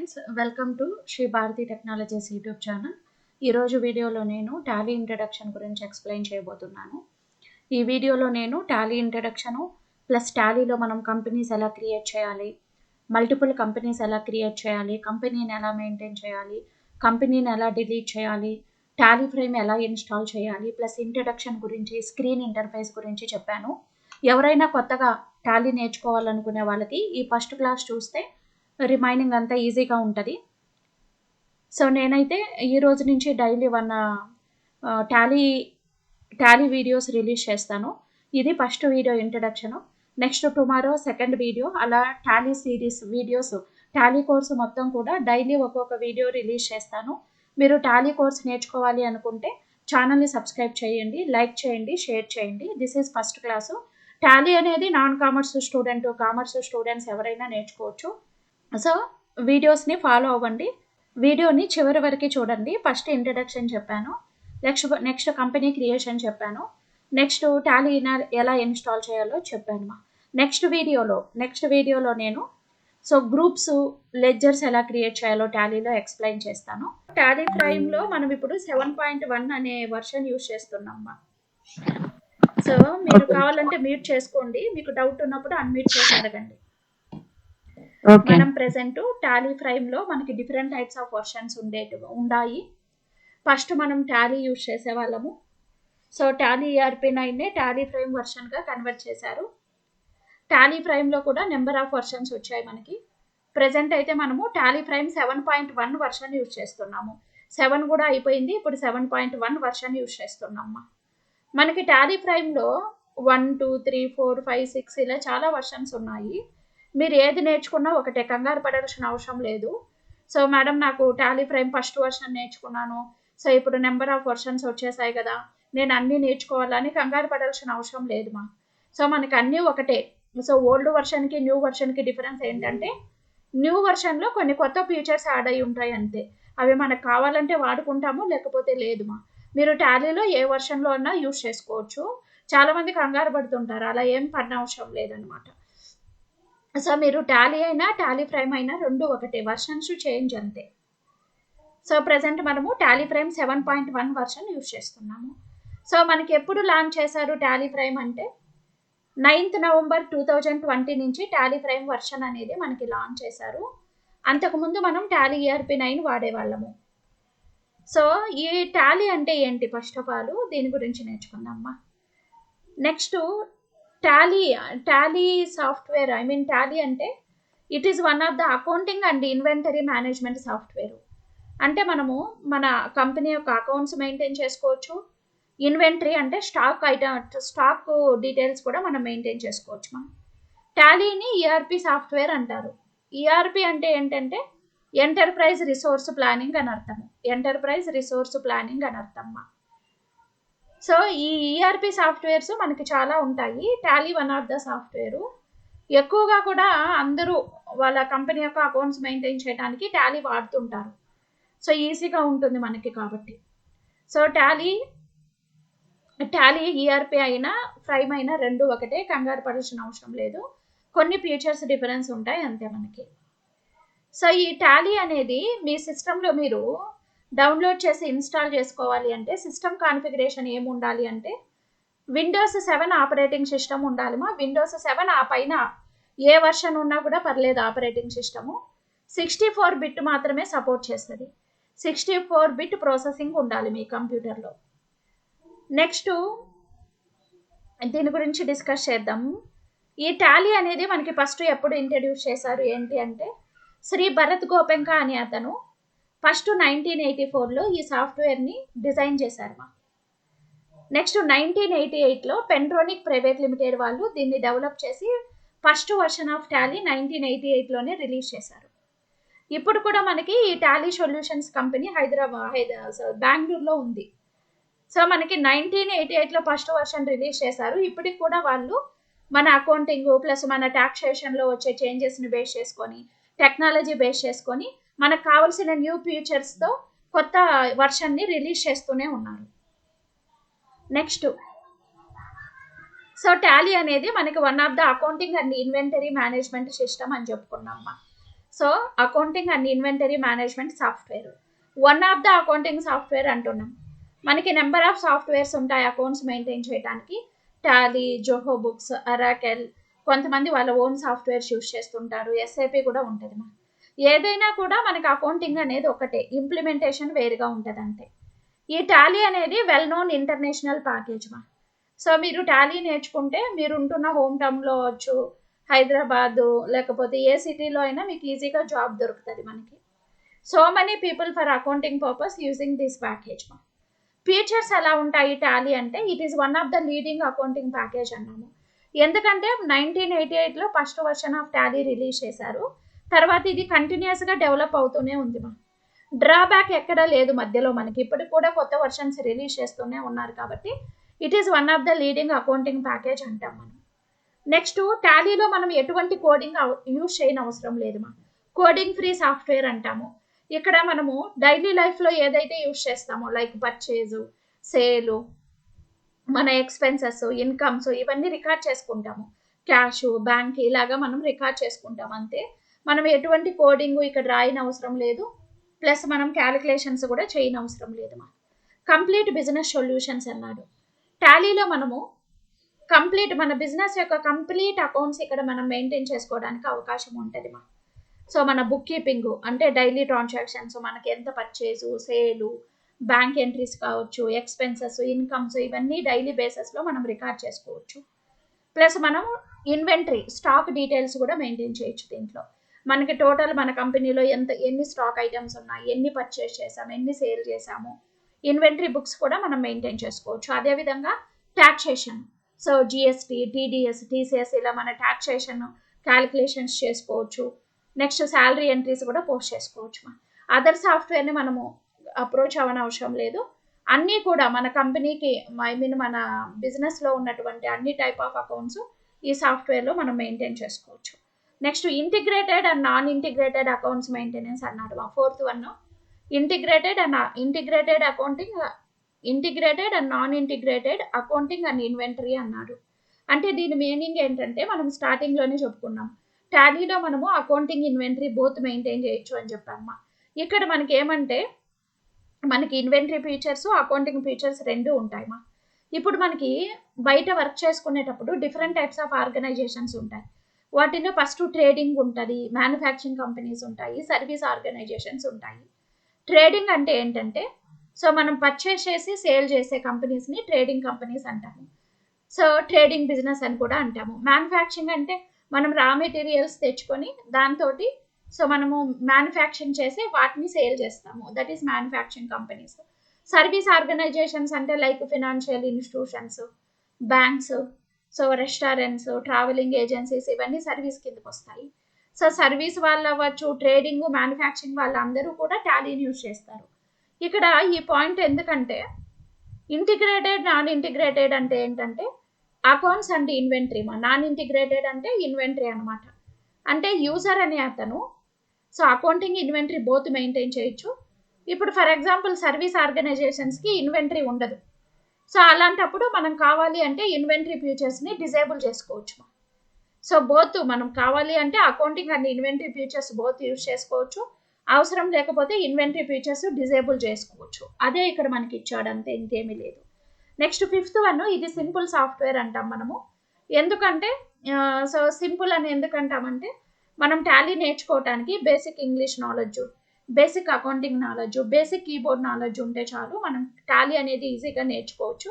Friends, welcome to Shri Bharati technologies YouTube channel. ఈరోజు వీడియోలో నేను టాలీ ఇంట్రడక్షన్ గురించి ఎక్స్ప్లెయిన్ చేయబోతున్నాను. ఈ వీడియోలో నేను టాలీ ఇంట్రడక్షను ప్లస్ టాలీలో మనం కంపెనీస్ ఎలా క్రియేట్ చేయాలి, మల్టిపుల్ కంపెనీస్ ఎలా క్రియేట్ చేయాలి, కంపెనీని ఎలా మెయింటైన్ చేయాలి, కంపెనీని ఎలా డిలీట్ చేయాలి, టాలీ ఫ్రేమ్ ఎలా ఇన్స్టాల్ చేయాలి, ప్లస్ ఇంట్రడక్షన్ గురించి, స్క్రీన్ ఇంటర్ఫేస్ గురించి చెప్పాను. ఎవరైనా కొత్తగా టాలీ నేర్చుకోవాలనుకునే వాళ్ళకి ఈ ఫస్ట్ క్లాస్ చూస్తే రిమైనింగ్ అంతా ఈజీగా ఉంటుంది. సో నేనైతే ఈ రోజు నుంచి డైలీ టాలీ వీడియోస్ రిలీజ్ చేస్తాను. ఇది first video introduction. Next tomorrow second video, అలా Tally series videos, Tally course మొత్తం కూడా డైలీ ఒక్కొక్క వీడియో రిలీజ్ చేస్తాను. మీరు టాలీ కోర్స్ నేర్చుకోవాలి అనుకుంటే ఛానల్ని సబ్స్క్రైబ్ చేయండి, లైక్ చేయండి, షేర్ చేయండి. This is first class. Tally అనేది నాన్ కామర్స్ కామర్స్ స్టూడెంట్స్ ఎవరైనా నేర్చుకోవచ్చు. సో వీడియోస్ని ఫాలో అవ్వండి, వీడియోని చివరి వరకు చూడండి. ఫస్ట్ ఇంట్రడక్షన్ చెప్పాను, నెక్స్ట్ కంపెనీ క్రియేషన్ చెప్పాను, నెక్స్ట్ టాలీ ఎలా ఇన్స్టాల్ చేయాలో చెప్పాను. నెక్స్ట్ వీడియోలో నేను గ్రూప్స్, లెడ్జర్స్ ఎలా క్రియేట్ చేయాలో టాలీలో ఎక్స్ప్లెయిన్ చేస్తాను. టాలీ ప్రైమ్లో మనం ఇప్పుడు 7.1 అనే వర్షన్ యూజ్ చేస్తున్నామ్మా. సో మీరు కావాలంటే మ్యూట్ చేసుకోండి, మీకు డౌట్ ఉన్నప్పుడు అన్మ్యూట్ చేసి అడగండి. మనం ప్రెసెంట్ టాలీ ఫ్రైమ్లో మనకి డిఫరెంట్ టైప్స్ ఆఫ్ వర్షన్స్ ఉన్నాయి. ఫస్ట్ మనం టాలీ యూజ్ చేసేవాళ్ళము. So Tally ERP9 Tally Prime వర్షన్గా కన్వర్ట్ చేశారు. టాలీ ఫ్రైమ్లో కూడా నెంబర్ ఆఫ్ వర్షన్స్ వచ్చాయి మనకి. ప్రెసెంట్ అయితే మనము టాలీ ఫ్రైమ్ 7.1 వర్షన్ యూజ్ చేస్తున్నాము. 7 కూడా అయిపోయింది, ఇప్పుడు 7.1 వర్షన్ యూజ్ చేస్తున్నాము. మనకి టాలీ ఫ్రైమ్లో 1, 2, 3, 4, 5, 6 ఇలా చాలా వర్షన్స్ ఉన్నాయి. మీరు ఏది నేర్చుకున్నా ఒకటే, కంగారు పడాల్సిన అవసరం లేదు. సో మేడం నాకు టాలీ ఫ్రైమ్ ఫస్ట్ వర్షన్ నేర్చుకున్నాను, సో ఇప్పుడు నెంబర్ ఆఫ్ వర్షన్స్ వచ్చేసాయి కదా, నేను అన్నీ నేర్చుకోవాలని కంగారు పడాల్సిన అవసరం లేదు మా. సో మనకి అన్నీ ఒకటే. సో ఓల్డ్ వర్షన్కి న్యూ వర్షన్కి డిఫరెన్స్ ఏంటంటే, న్యూ వర్షన్లో కొన్ని కొత్త ఫీచర్స్ యాడ్ అయి ఉంటాయి అంతే. అవి మనకు కావాలంటే వాడుకుంటాము, లేకపోతే లేదు మా. మీరు టాలీలో ఏ వర్షన్లో అన్నా యూజ్ చేసుకోవచ్చు. చాలామంది కంగారు పడుతుంటారు, అలా ఏం పడిన అవసరం లేదనమాట. సో మీరు టాలీ అయినా టాలీ ఫ్రైమ్ అయినా రెండు ఒకటే, వర్షన్స్ చేంజ్ అంతే. సో ప్రెసెంట్ మనము టాలీ ఫ్రైమ్ 7.1 వర్షన్ యూజ్ చేస్తున్నాము. సో మనకి ఎప్పుడు లాంచ్ చేశారు టాలీ ఫ్రైమ్ అంటే 9th November 2020 నుంచి టాలీ ఫ్రైమ్ వర్షన్ అనేది మనకి లాంచ్ చేశారు. అంతకుముందు మనం టాలీ ERP9 వాడేవాళ్ళము. సో ఈ టాలీ అంటే ఏంటి, ఫస్ట్ ఆఫ్ ఆల్ దీని గురించి నేర్చుకుందామా. నెక్స్ట్ టాలీ సాఫ్ట్వేర్, టాలీ అంటే it is one of the accounting and inventory management software. అంటే మనము మన కంపెనీ యొక్క అకౌంట్స్ మెయింటైన్ చేసుకోవచ్చు. ఇన్వెంటరీ అంటే స్టాక్ డీటెయిల్స్ కూడా మనం మెయింటైన్ చేసుకోవచ్చు. మనం టాలీని ERP సాఫ్ట్వేర్ అంటారు. ERP అంటే ఏంటంటే ఎంటర్ప్రైజ్ రిసోర్స్ ప్లానింగ్ అని అర్థము. సో ఈ ERP సాఫ్ట్వేర్స్ మనకి చాలా ఉంటాయి. Tally one of the software. ఎక్కువగా కూడా అందరూ వాళ్ళ కంపెనీ యొక్క అకౌంట్స్ మెయింటైన్ చేయడానికి టాలీ వాడుతుంటారు. సో ఈజీగా ఉంటుంది మనకి కాబట్టి. సో టాలీ ERP అయినా ఫ్రైమ్ అయినా రెండు ఒకటే, కంగారు పడాల్సిన అవసరం లేదు. కొన్ని ఫీచర్స్ డిఫరెన్స్ ఉంటాయి అంతే మనకి. సో ఈ టాలీ అనేది మీ సిస్టంలో మీరు డౌన్లోడ్ చేసి ఇన్స్టాల్ చేసుకోవాలి అంటే సిస్టమ్ కాన్ఫిగరేషన్ ఏమి ఉండాలి అంటే Windows 7 ఆపరేటింగ్ సిస్టమ్ ఉండాలి మా. Windows 7 ఆ పైన ఏ వర్షన్ ఉన్నా కూడా పర్లేదు ఆపరేటింగ్ సిస్టము. 64 బిట్ మాత్రమే సపోర్ట్ చేస్తుంది. 64 బిట్ ప్రాసెసింగ్ ఉండాలి మీ కంప్యూటర్లో. నెక్స్ట్ దీని గురించి డిస్కస్ చేద్దాం. ఈ టాలీ అనేది మనకి ఫస్ట్ ఎప్పుడు ఇంట్రడ్యూస్ చేశారు ఏంటి అంటే శ్రీ భరత్ గోపెంకా అనే అతను ఫస్ట్ 1984లో ఈ సాఫ్ట్వేర్ని డిజైన్ చేశారు మా. నెక్స్ట్ 1988లో పెంట్రోనిక్ ప్రైవేట్ లిమిటెడ్ వాళ్ళు దీన్ని డెవలప్ చేసి ఫస్ట్ వర్షన్ ఆఫ్ టాలీ 1988లోనే రిలీజ్ చేశారు. ఇప్పుడు కూడా మనకి ఈ టాలీ సొల్యూషన్స్ కంపెనీ బెంగళూరులో ఉంది. సో మనకి 1988లో ఫస్ట్ వర్షన్ రిలీజ్ చేశారు. ఇప్పటికి కూడా వాళ్ళు మన అకౌంటింగ్ ప్లస్ మన టాక్సేషన్లో వచ్చే చేంజెస్ని బేస్ చేసుకొని, టెక్నాలజీ బేస్ చేసుకొని మనకు కావాల్సిన న్యూ ఫీచర్స్తో కొత్త వర్షన్ని రిలీజ్ చేస్తూనే ఉన్నారు. నెక్స్ట్ సో టాలీ అనేది మనకి one of the accounting and inventory management system అని చెప్పుకున్నామ్మా. So accounting and inventory management software one of the accounting software అంటున్నాం. మనకి నెంబర్ ఆఫ్ సాఫ్ట్వేర్స్ ఉంటాయి అకౌంట్స్ మెయింటైన్ చేయడానికి. టాలీ, జోహో బుక్స్, అరాకెల్, కొంతమంది వాళ్ళ ఓన్ సాఫ్ట్వేర్స్ యూస్ చేస్తుంటారు. SIP కూడా ఉంటుంది. ఏదైనా కూడా మనకి అకౌంటింగ్ అనేది ఒకటే, ఇంప్లిమెంటేషన్ వేరుగా ఉంటుంది అంతే. ఈ టాలీ అనేది well known international package so మీరు టాలీ నేర్చుకుంటే మీరు ఉంటున్న హోమ్ టౌన్లో వచ్చు, హైదరాబాదు లేకపోతే ఏ సిటీలో అయినా మీకు ఈజీగా జాబ్ దొరుకుతుంది మనకి. So many people for accounting purpose using this package features ఎలా ఉంటాయి టాలీ అంటే, it is one of the leading accounting package అన్నాము. ఎందుకంటే 1988లో first version of Tally release చేశారు. తర్వాత ఇది కంటిన్యూస్గా డెవలప్ అవుతూనే ఉంది డ్రాబ్యాక్ ఎక్కడ లేదు మధ్యలో మనకి. ఇప్పటికి కూడా కొత్త వర్షన్స్ రిలీజ్ చేస్తూనే ఉన్నారు కాబట్టి it is one of the leading accounting package అంటాం మనం. నెక్స్ట్ టాలీలో మనం ఎటువంటి కోడింగ్ యూజ్ చేయని అవసరం లేదు కోడింగ్ ఫ్రీ సాఫ్ట్వేర్ అంటాము. ఇక్కడ మనము డైలీ లైఫ్లో ఏదైతే యూజ్ చేస్తామో లైక్ పర్చేజు, సేలు, మన ఎక్స్పెన్సెస్, ఇన్కమ్స్ ఇవన్నీ రికార్డ్ చేసుకుంటాము. క్యాష్, బ్యాంక్ ఇలాగా మనం రికార్డ్ చేసుకుంటాం అంతే. మనం ఎటువంటి కోడింగ్ ఇక్కడ రాయని అవసరం లేదు. ప్లస్ మనం క్యాలిక్యులేషన్స్ కూడా చేయని అవసరం లేదు కంప్లీట్ బిజినెస్ సొల్యూషన్స్ అన్నాడు. టాలీలో మనము కంప్లీట్ మన బిజినెస్ యొక్క కంప్లీట్ అకౌంట్స్ ఇక్కడ మనం మెయింటైన్ చేసుకోవడానికి అవకాశం ఉంటుంది సో మన బుక్ కీపింగ్ అంటే డైలీ ట్రాన్సాక్షన్స్, మనకి ఎంత పర్చేజు, సేలు, బ్యాంక్ ఎంట్రీస్ కావచ్చు, ఎక్స్పెన్సెస్, ఇన్కమ్స్ ఇవన్నీ డైలీ బేసిస్లో మనం రికార్డ్ చేసుకోవచ్చు. ప్లస్ మనం ఇన్వెంటరీ, స్టాక్ డీటెయిల్స్ కూడా మెయింటైన్ చేయొచ్చు దీంట్లో. మనకి టోటల్ మన కంపెనీలో ఎన్ని స్టాక్ ఐటమ్స్ ఉన్నాయి, ఎన్ని పర్చేస్ చేసాము, ఎన్ని సేల్ చేసాము, ఇన్వెంటరీ బుక్స్ కూడా మనం మెయింటైన్ చేసుకోవచ్చు. అదేవిధంగా taxation, so GST, TDS, TCS ఇలా మన ట్యాక్సేషన్ క్యాలిక్యులేషన్స్ చేసుకోవచ్చు. నెక్స్ట్ శాలరీ ఎంట్రీస్ కూడా పోస్ట్ చేసుకోవచ్చు అదర్ సాఫ్ట్వేర్ని మనము అప్రోచ్ అవ్వని అవసరం లేదు. అన్నీ కూడా మన కంపెనీకి మన బిజినెస్లో ఉన్నటువంటి అన్ని టైప్ ఆఫ్ అకౌంట్స్ ఈ సాఫ్ట్వేర్లో మనం మెయింటైన్ చేసుకోవచ్చు. Next integrated and non integrated accounts maintenance అన్నాడు fourth one. Integrated accounting, integrated and non integrated accounting and inventory అన్నాడు. అంటే దీని మీనింగ్ ఏంటంటే మనం స్టార్టింగ్లోనే చెప్పుకున్నాం, టాలీలో మనము అకౌంటింగ్, ఇన్వెంటరీ బోత్ మెయింటైన్ చేయొచ్చు అని చెప్పాము. ఇక్కడ మనకి ఏమంటే మనకి ఇన్వెంటరీ ఫీచర్స్, అకౌంటింగ్ ఫీచర్స్ రెండు ఉంటాయి ఇప్పుడు మనకి బయట వర్క్ చేసుకునేటప్పుడు డిఫరెంట్ టైప్స్ ఆఫ్ ఆర్గనైజేషన్స్ ఉంటాయి. వాటిలో ఫస్ట్ ట్రేడింగ్ ఉంటుంది, మ్యానుఫ్యాక్చరింగ్ కంపెనీస్ ఉంటాయి, సర్వీస్ ఆర్గనైజేషన్స్ ఉంటాయి. ట్రేడింగ్ అంటే ఏంటంటే సో మనం పర్చేస్ చేసి సేల్ చేసే కంపెనీస్ని ట్రేడింగ్ కంపెనీస్ అంటాము. సో ట్రేడింగ్ బిజినెస్ అని కూడా అంటాము. మ్యానుఫ్యాక్చరింగ్ అంటే మనం రా మెటీరియల్స్ తెచ్చుకొని దాంతో సో మనము మ్యానుఫ్యాక్చరింగ్ చేసి వాటిని సేల్ చేస్తాము, that is manufacturing companies. Service organisations అంటే like financial institutions, banks, so restaurants, travelling agencies ఇవన్నీ సర్వీస్ కిందకి వస్తాయి. సో సర్వీస్ వాళ్ళు అవ్వచ్చు, ట్రేడింగ్, మ్యానుఫ్యాక్చరింగ్ వాళ్ళందరూ కూడా టాలీని యూజ్ చేస్తారు. ఇక్కడ ఈ పాయింట్ ఎందుకంటే ఇంటిగ్రేటెడ్, నాన్ ఇంటిగ్రేటెడ్ అంటే ఏంటంటే accounts and inventory. Non integrated అంటే ఇన్వెంటరీ అనమాట. అంటే యూజర్ అనే అతను so accounting, inventory both maintain చేయొచ్చు. ఇప్పుడు ఫర్ ఎగ్జాంపుల్ సర్వీస్ ఆర్గనైజేషన్స్కి ఇన్వెంటరీ ఉండదు. సో అలాంటప్పుడు మనం కావాలి అంటే ఇన్వెంటరీ ఫీచర్స్ని డిజేబుల్ చేసుకోవచ్చు. సో బోత్ మనం కావాలి అంటే accounting and inventory features both use చేసుకోవచ్చు. అవసరం లేకపోతే ఇన్వెంటరీ ఫీచర్స్ డిజేబుల్ చేసుకోవచ్చు. అదే ఇక్కడ మనకి ఇచ్చాడు అంతే, ఇంకేమీ లేదు. నెక్స్ట్ ఫిఫ్త్ వన్, ఇది సింపుల్ సాఫ్ట్వేర్ అంటాం మనము. ఎందుకంటే సో సింపుల్ అని ఎందుకంటామంటే మనం టాలీ నేర్చుకోవటానికి basic English knowledge, basic accounting knowledge, basic keyboard knowledge ఉంటే చాలు మనం టాలీ అనేది ఈజీగా నేర్చుకోవచ్చు.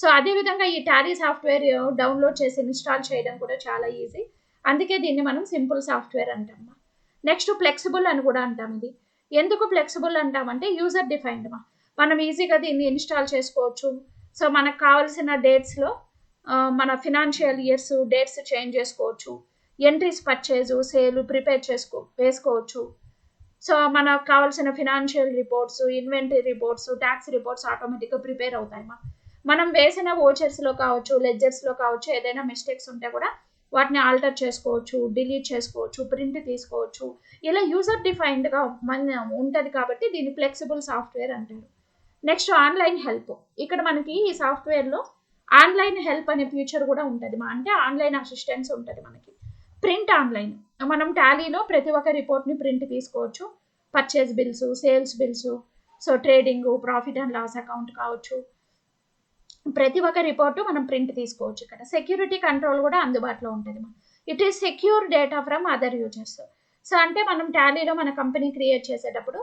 సో అదేవిధంగా ఈ టాలీ సాఫ్ట్వేర్ డౌన్లోడ్ చేసి ఇన్స్టాల్ చేయడం కూడా చాలా ఈజీ. అందుకే దీన్ని మనం సింపుల్ సాఫ్ట్వేర్ అంటాం. నెక్స్ట్ ఫ్లెక్సిబుల్ అని కూడా అంటాం. ఇది ఎందుకు ఫ్లెక్సిబుల్ అంటామంటే యూజర్ డిఫైన్డ్ మనం ఈజీగా దీన్ని ఇన్స్టాల్ చేసుకోవచ్చు. సో మనకు కావాల్సిన డేట్స్లో మన ఫినాన్షియల్ ఇయర్స్ డేట్స్ చేంజ్ చేసుకోవచ్చు. ఎంట్రీస్, పర్చేజు, సేలు ప్రిపేర్ వేసుకోవచ్చు. సో మనకు కావాల్సిన financial reports, inventory reports, tax reports ఆటోమేటిక్గా ప్రిపేర్ అవుతాయి. మనం వేసిన వోచర్స్లో కావచ్చు, లెడ్జర్స్లో కావచ్చు, ఏదైనా మిస్టేక్స్ ఉంటే కూడా వాటిని ఆల్టర్ చేసుకోవచ్చు, డిలీట్ చేసుకోవచ్చు, ప్రింట్ తీసుకోవచ్చు. ఇలా యూజర్ డిఫైన్డ్గా ఉంటుంది కాబట్టి దీన్ని ఫ్లెక్సిబుల్ సాఫ్ట్వేర్ అంటారు. Next online help. ఇక్కడ మనకి ఈ సాఫ్ట్వేర్లో ఆన్లైన్ హెల్ప్ అనే ఫీచర్ కూడా ఉంటుంది. అంటే ఆన్లైన్ అసిస్టెన్స్ ఉంటుంది మనకి. ప్రింట్ ఆన్లైన్, మనం టాలీలో ప్రతి ఒక్క రిపోర్ట్ని ప్రింట్ తీసుకోవచ్చు. Purchase bills, sales bills, so trading, profit and loss account కావచ్చు, ప్రతి ఒక్క రిపోర్టు మనం ప్రింట్ తీసుకోవచ్చు. ఇక్కడ సెక్యూరిటీ కంట్రోల్ కూడా అందుబాటులో ఉంటుంది. It is secure data from other users. So అంటే మనం టాలీలో మన కంపెనీ క్రియేట్ చేసేటప్పుడు,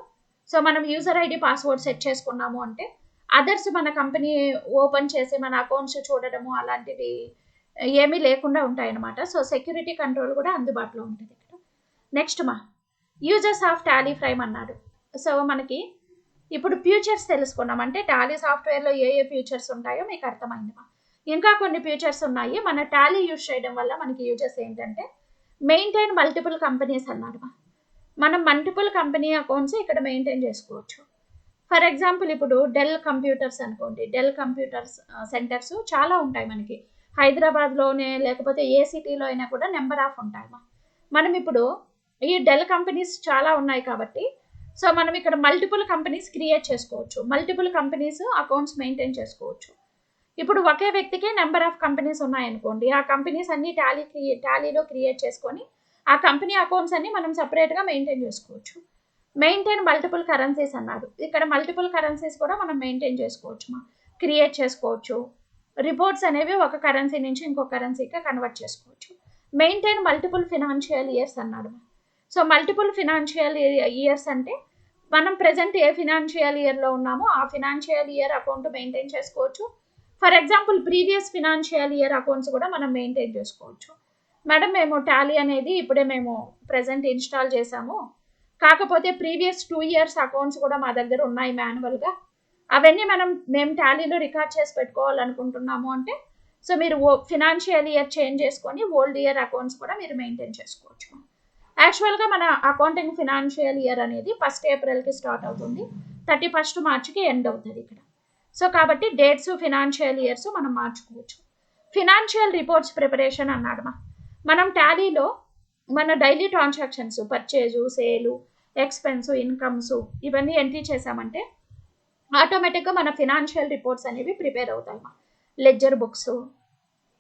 సో మనం యూజర్ ఐడి పాస్వర్డ్ సెట్ చేసుకున్నాము అంటే అదర్స్ మన కంపెనీ ఓపెన్ చేసి మన అకౌంట్స్ చూడడము అలాంటివి ఏమీ లేకుండా ఉంటాయన్నమాట. సో సెక్యూరిటీ కంట్రోల్ కూడా అందుబాటులో ఉంటుంది ఇక్కడ. Next users of Tally Prime అన్నాడు. సో మనకి ఇప్పుడు ఫ్యూచర్స్ తెలుసుకున్నాం, అంటే టాలీ సాఫ్ట్వేర్లో ఏ ఫ్యూచర్స్ ఉంటాయో మీకు అర్థమైంది. ఇంకా కొన్ని ఫ్యూచర్స్ ఉన్నాయి. మన టాలీ యూజ్ చేయడం వల్ల మనకి యూజర్స్ ఏంటంటే మెయింటైన్ మల్టిపుల్ కంపెనీస్ అన్నాడు. మనం మల్టిపుల్ కంపెనీ అకౌంట్స్ ఇక్కడ మెయింటైన్ చేసుకోవచ్చు. ఫర్ ఎగ్జాంపుల్ ఇప్పుడు డెల్ కంప్యూటర్స్ అనుకోండి, డెల్ కంప్యూటర్స్ సెంటర్స్ చాలా ఉంటాయి మనకి హైదరాబాద్లోనే, లేకపోతే ఏ సిటీలో అయినా కూడా నెంబర్ ఆఫ్ ఉంటాయి. మనం ఇప్పుడు ఈ డెల్ కంపెనీస్ చాలా ఉన్నాయి కాబట్టి సో మనం ఇక్కడ మల్టిపుల్ కంపెనీస్ క్రియేట్ చేసుకోవచ్చు, మల్టిపుల్ కంపెనీస్ అకౌంట్స్ మెయింటైన్ చేసుకోవచ్చు. ఇప్పుడు ఒకే వ్యక్తికి నెంబర్ ఆఫ్ కంపెనీస్ ఉన్నాయనుకోండి, ఆ కంపెనీస్ అన్ని టాలీలో క్రియేట్ చేసుకొని ఆ కంపెనీ అకౌంట్స్ అన్ని మనం సపరేట్గా మెయింటైన్ చేసుకోవచ్చు. మెయింటైన్ మల్టిపుల్ కరెన్సీస్ అన్నాడు. ఇక్కడ మల్టిపుల్ కరెన్సీస్ కూడా మనం మెయింటైన్ చేసుకోవచ్చు, క్రియేట్ చేసుకోవచ్చు. రిపోర్ట్స్ అనేవి ఒక కరెన్సీ నుంచి ఇంకొక కరెన్సీకి కన్వర్ట్ చేసుకోవచ్చు. మెయింటైన్ మల్టిపుల్ ఫినాన్షియల్ ఇయర్స్ అన్నాడు. సో మల్టిపుల్ ఫినాన్షియల్ ఇయర్స్ అంటే మనం ప్రెజెంట్ ఏ ఫినాన్షియల్ ఇయర్లో ఉన్నామో ఆ ఫినాన్షియల్ ఇయర్ అకౌంట్ మెయింటైన్ చేసుకోవచ్చు. For example previous financial year accounts కూడా మనం మెయింటైన్ చేసుకోవచ్చు. మేడం మేము టాలీ అనేది ఇప్పుడే మేము ప్రెజెంట్ ఇన్స్టాల్ చేసాము, కాకపోతే ప్రీవియస్ 2 years అకౌంట్స్ కూడా మా దగ్గర ఉన్నాయి మాన్యువల్గా, అవన్నీ మేము టాలీలో రికార్డ్ చేసి పెట్టుకోవాలనుకుంటున్నాము అంటే సో మీరు ఫినాన్షియల్ ఇయర్ చేంజ్ చేసుకొని ఓల్డ్ ఇయర్ అకౌంట్స్ కూడా మీరు మెయింటైన్ చేసుకోవచ్చు. యాక్చువల్గా మన అకౌంటింగ్ ఫినాన్షియల్ ఇయర్ అనేది 1st Aprilకి స్టార్ట్ అవుతుంది, 31st Marchకి ఎండ్ అవుతుంది ఇక్కడ. సో కాబట్టి డేట్స్ ఫినాన్షియల్ ఇయర్స్ మనం మార్చుకోవచ్చు. ఫినాన్షియల్ రిపోర్ట్స్ ప్రిపరేషన్ అన్నాడు. మనం టాలీలో మన daily transactions, purchase, sale, expense, incomes ఇవన్నీ ఎంట్రీ చేసామంటే ఆటోమేటిక్గా మన ఫినాన్షియల్ రిపోర్ట్స్ అనేవి ప్రిపేర్ అవుతాయి. Ledger books,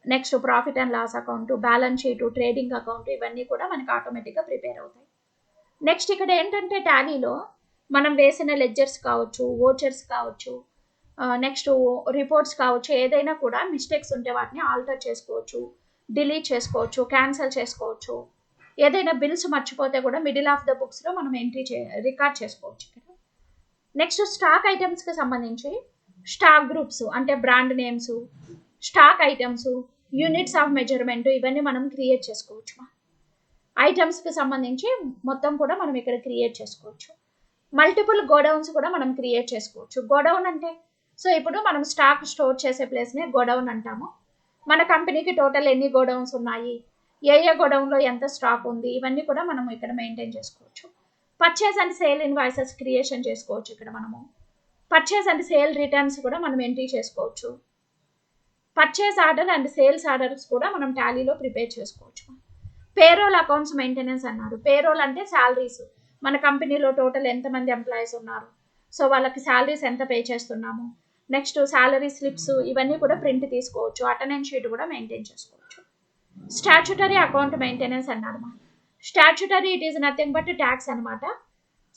next profit and loss account, balance sheet, trading account ఇవన్నీ కూడా మనకి ఆటోమేటిక్గా ప్రిపేర్ అవుతాయి. నెక్స్ట్ ఇక్కడ ఏంటంటే టాలీలో మనం వేసిన లెడ్జర్స్ కావచ్చు, ఓచర్స్ కావచ్చు, నెక్స్ట్ రిపోర్ట్స్ కావచ్చు, ఏదైనా కూడా మిస్టేక్స్ ఉంటే వాటిని ఆల్టర్ చేసుకోవచ్చు, డిలీట్ చేసుకోవచ్చు, క్యాన్సిల్ చేసుకోవచ్చు. ఏదైనా బిల్స్ మర్చిపోతే కూడా మిడిల్ ఆఫ్ ద బుక్స్లో మనం రికార్డ్ చేసుకోవచ్చు. నెక్స్ట్ స్టాక్ ఐటమ్స్కి సంబంధించి స్టాక్ గ్రూప్స్ అంటే brand names, stock items, units of measurement ఇవన్నీ మనం క్రియేట్ చేసుకోవచ్చు. ఐటమ్స్కి సంబంధించి మొత్తం కూడా మనం ఇక్కడ క్రియేట్ చేసుకోవచ్చు. మల్టిపుల్ గోడౌన్స్ కూడా మనం క్రియేట్ చేసుకోవచ్చు. గోడౌన్ అంటే సో ఇప్పుడు మనం స్టాక్ స్టోర్ చేసే ప్లేస్నే గోడౌన్ అంటాము. మన కంపెనీకి టోటల్ ఎన్ని గోడౌన్స్ ఉన్నాయి, ఏ గోడౌన్లో ఎంత స్టాక్ ఉంది, ఇవన్నీ కూడా మనం ఇక్కడ మెయింటైన్ చేసుకోవచ్చు. Purchase and sale invoices creation చేసుకోవచ్చు. ఇక్కడ మనము పర్చేజ్ అండ్ సేల్ రిటర్న్స్ కూడా మనం ఎంట్రీ చేసుకోవచ్చు. Purchase order and sales orders కూడా మనం టాలీలో ప్రిపేర్ చేసుకోవచ్చు. పేరోల్ అకౌంట్స్ మెయింటెనెన్స్ అన్నారు. పేరోల్ అంటే శాలరీస్, మన కంపెనీలో టోటల్ ఎంతమంది ఎంప్లాయీస్ ఉన్నారు, సో వాళ్ళకి శాలరీస్ ఎంత పే చేస్తున్నాము, నెక్స్ట్ శాలరీ స్లిప్స్ ఇవన్నీ కూడా ప్రింట్ తీసుకోవచ్చు. అటెండెన్స్ షీట్ కూడా మెయింటైన్ చేసుకోవచ్చు. స్టాచ్యుటరీ అకౌంట్ మెయింటెనెన్స్ అన్నారు. Statutory it is nothing but tax అనమాట.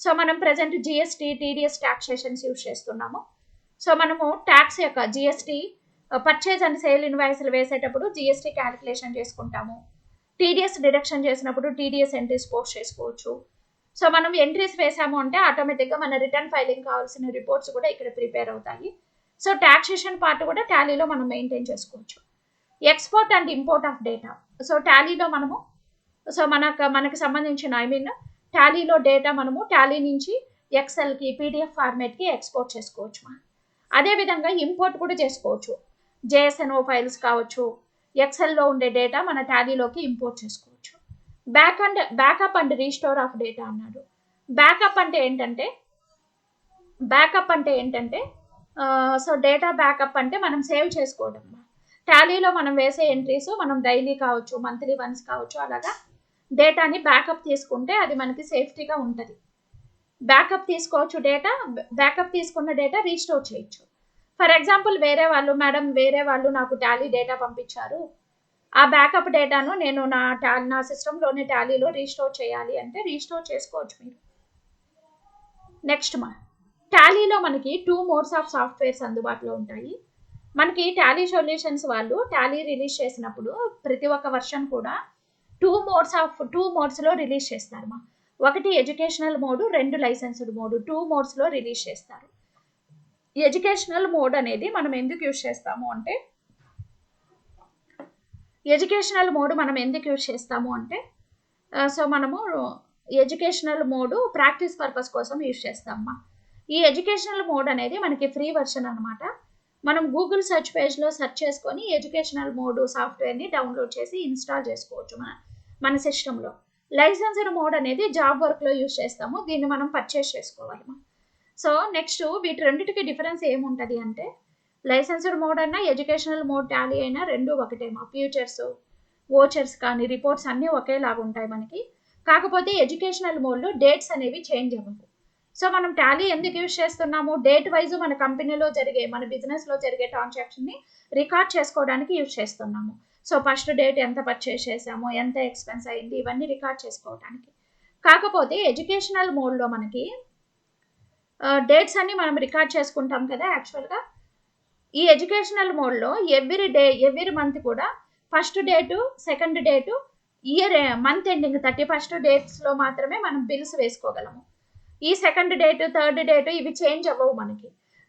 సో మనం ప్రజెంట్ జిఎస్టీ, టీడీఎస్ టాక్సేషన్స్ యూజ్ చేస్తున్నాము. సో మనము ట్యాక్స్ యొక్క జిఎస్టీ, పర్చేజ్ అండ్ సేల్ ఇన్వాయిస్లు వేసేటప్పుడు జిఎస్టీ క్యాలిక్యులేషన్ చేసుకుంటాము. టీడీఎస్ డిడక్షన్ చేసినప్పుడు టీడీఎస్ ఎంట్రీస్ పోస్ట్ చేసుకోవచ్చు. సో మనం ఎంట్రీస్ వేసాము అంటే ఆటోమేటిక్గా మన రిటర్న్ ఫైలింగ్ కావాల్సిన రిపోర్ట్స్ కూడా ఇక్కడ ప్రిపేర్ అవుతాయి. సో టాక్సేషన్ పార్ట్ కూడా టాలీలో మనం మెయింటైన్ చేసుకోవచ్చు. Export and import of data, so టాలీలో మనము సో మనకు సంబంధించిన టాలీలో డేటా మనము టాలీ నుంచి ఎక్సెల్కి, పీడిఎఫ్ ఫార్మేట్కి ఎక్స్పోర్ట్ చేసుకోవచ్చు. అదేవిధంగా ఇంపోర్ట్ కూడా చేసుకోవచ్చు. జేఎస్ఎన్ఓ ఫైల్స్ కావచ్చు, ఎక్సెల్లో ఉండే డేటా మన టాలీలోకి ఇంపోర్ట్ చేసుకోవచ్చు. Backup and restore of data అన్నాడు. బ్యాకప్ అంటే ఏంటంటే సో డేటా బ్యాకప్ అంటే మనం సేవ్ చేసుకోవడం. టాలీలో మనం వేసే ఎంట్రీస్ మనం డైలీ కావచ్చు, మంత్లీ వన్స్ కావచ్చు, అలాగా డేటాని బ్యాకప్ తీసుకుంటే అది మనకి సేఫ్టీగా ఉంటుంది. బ్యాకప్ తీసుకోవచ్చు డేటా, బ్యాకప్ తీసుకున్న డేటా రీస్టోర్ చేయొచ్చు. ఫర్ ఎగ్జాంపుల్ వేరే వాళ్ళు నాకు టాలీ డేటా పంపించారు, ఆ బ్యాకప్ డేటాను నేను నా సిస్టంలోని టాలీలో రీస్టోర్ చేయాలి అంటే రీస్టోర్ చేసుకోవచ్చు మీరు. నెక్స్ట్ టాలీలో మనకి 2 మోడ్స్ ఆఫ్ సాఫ్ట్వేర్స్ అందుబాటులో ఉంటాయి. మనకి టాలీ సొల్యూషన్స్ వాళ్ళు టాలీ రిలీజ్ చేసినప్పుడు ప్రతి ఒక్క వర్షన్ కూడా 2 మోడ్స్లో రిలీజ్ చేస్తారు ఒకటి ఎడ్యుకేషనల్ మోడ్, 2 లైసెన్స్డ్ మోడ్, 2 మోడ్స్లో రిలీజ్ చేస్తారు. ఎడ్యుకేషనల్ మోడ్ అనేది మనం ఎందుకు యూజ్ చేస్తాము అంటే సో మనము ఎడ్యుకేషనల్ మోడ్ ప్రాక్టీస్ పర్పస్ కోసం యూజ్ చేస్తామమ్మా. ఈ ఎడ్యుకేషనల్ మోడ్ అనేది మనకి ఫ్రీ వర్షన్ అనమాట. మనం గూగుల్ సెర్చ్ పేజ్లో సెర్చ్ చేసుకొని ఎడ్యుకేషనల్ మోడ్ సాఫ్ట్వేర్ని డౌన్లోడ్ చేసి ఇన్స్టాల్ చేసుకోవచ్చు మన సిస్టంలో. లైసెన్స్డ్ మోడ్ అనేది జాబ్ వర్క్లో యూజ్ చేస్తాము, దీన్ని మనం పర్చేస్ చేసుకోవాలి. సో నెక్స్ట్ వీటి రెండింటికి డిఫరెన్స్ ఏముంటుంది అంటే లైసెన్స్డ్ మోడ్ అయినా ఎడ్యుకేషనల్ మోడ్ టాలీ అయినా రెండు ఒకటేమా. ఫ్యూచర్స్, వోచర్స్ కానీ రిపోర్ట్స్ అన్నీ ఒకేలాగా ఉంటాయి మనకి. కాకపోతే ఎడ్యుకేషనల్ మోడ్లో డేట్స్ అనేవి చేంజ్ అవ్వవు. సో మనం టాలీ ఎందుకు యూజ్ చేస్తున్నాము, డేట్ వైజ్ మన కంపెనీలో జరిగే మన బిజినెస్లో జరిగే ట్రాన్సాక్షన్ని రికార్డ్ చేసుకోవడానికి యూజ్ చేస్తున్నాము. సో ఫస్ట్ డేట్ ఎంత పర్చేస్ చేసాము, ఎంత ఎక్స్పెన్స్ అయింది, ఇవన్నీ రికార్డ్ చేసుకోవడానికి. కాకపోతే ఎడ్యుకేషనల్ మోడ్లో మనకి డేట్స్ అన్ని మనం రికార్డ్ చేసుకుంటాం కదా. యాక్చువల్గా ఈ ఎడ్యుకేషనల్ మోడ్లో ఎవ్రీ మంత్ కూడా first date, second date, month ending 31st డేట్స్లో మాత్రమే మనం బిల్స్ వేసుకోగలము. ఈ సెకండ్ డేట్, థర్డ్ డేట్ ఇవి చేంజ్ అవ్వవు మనకి.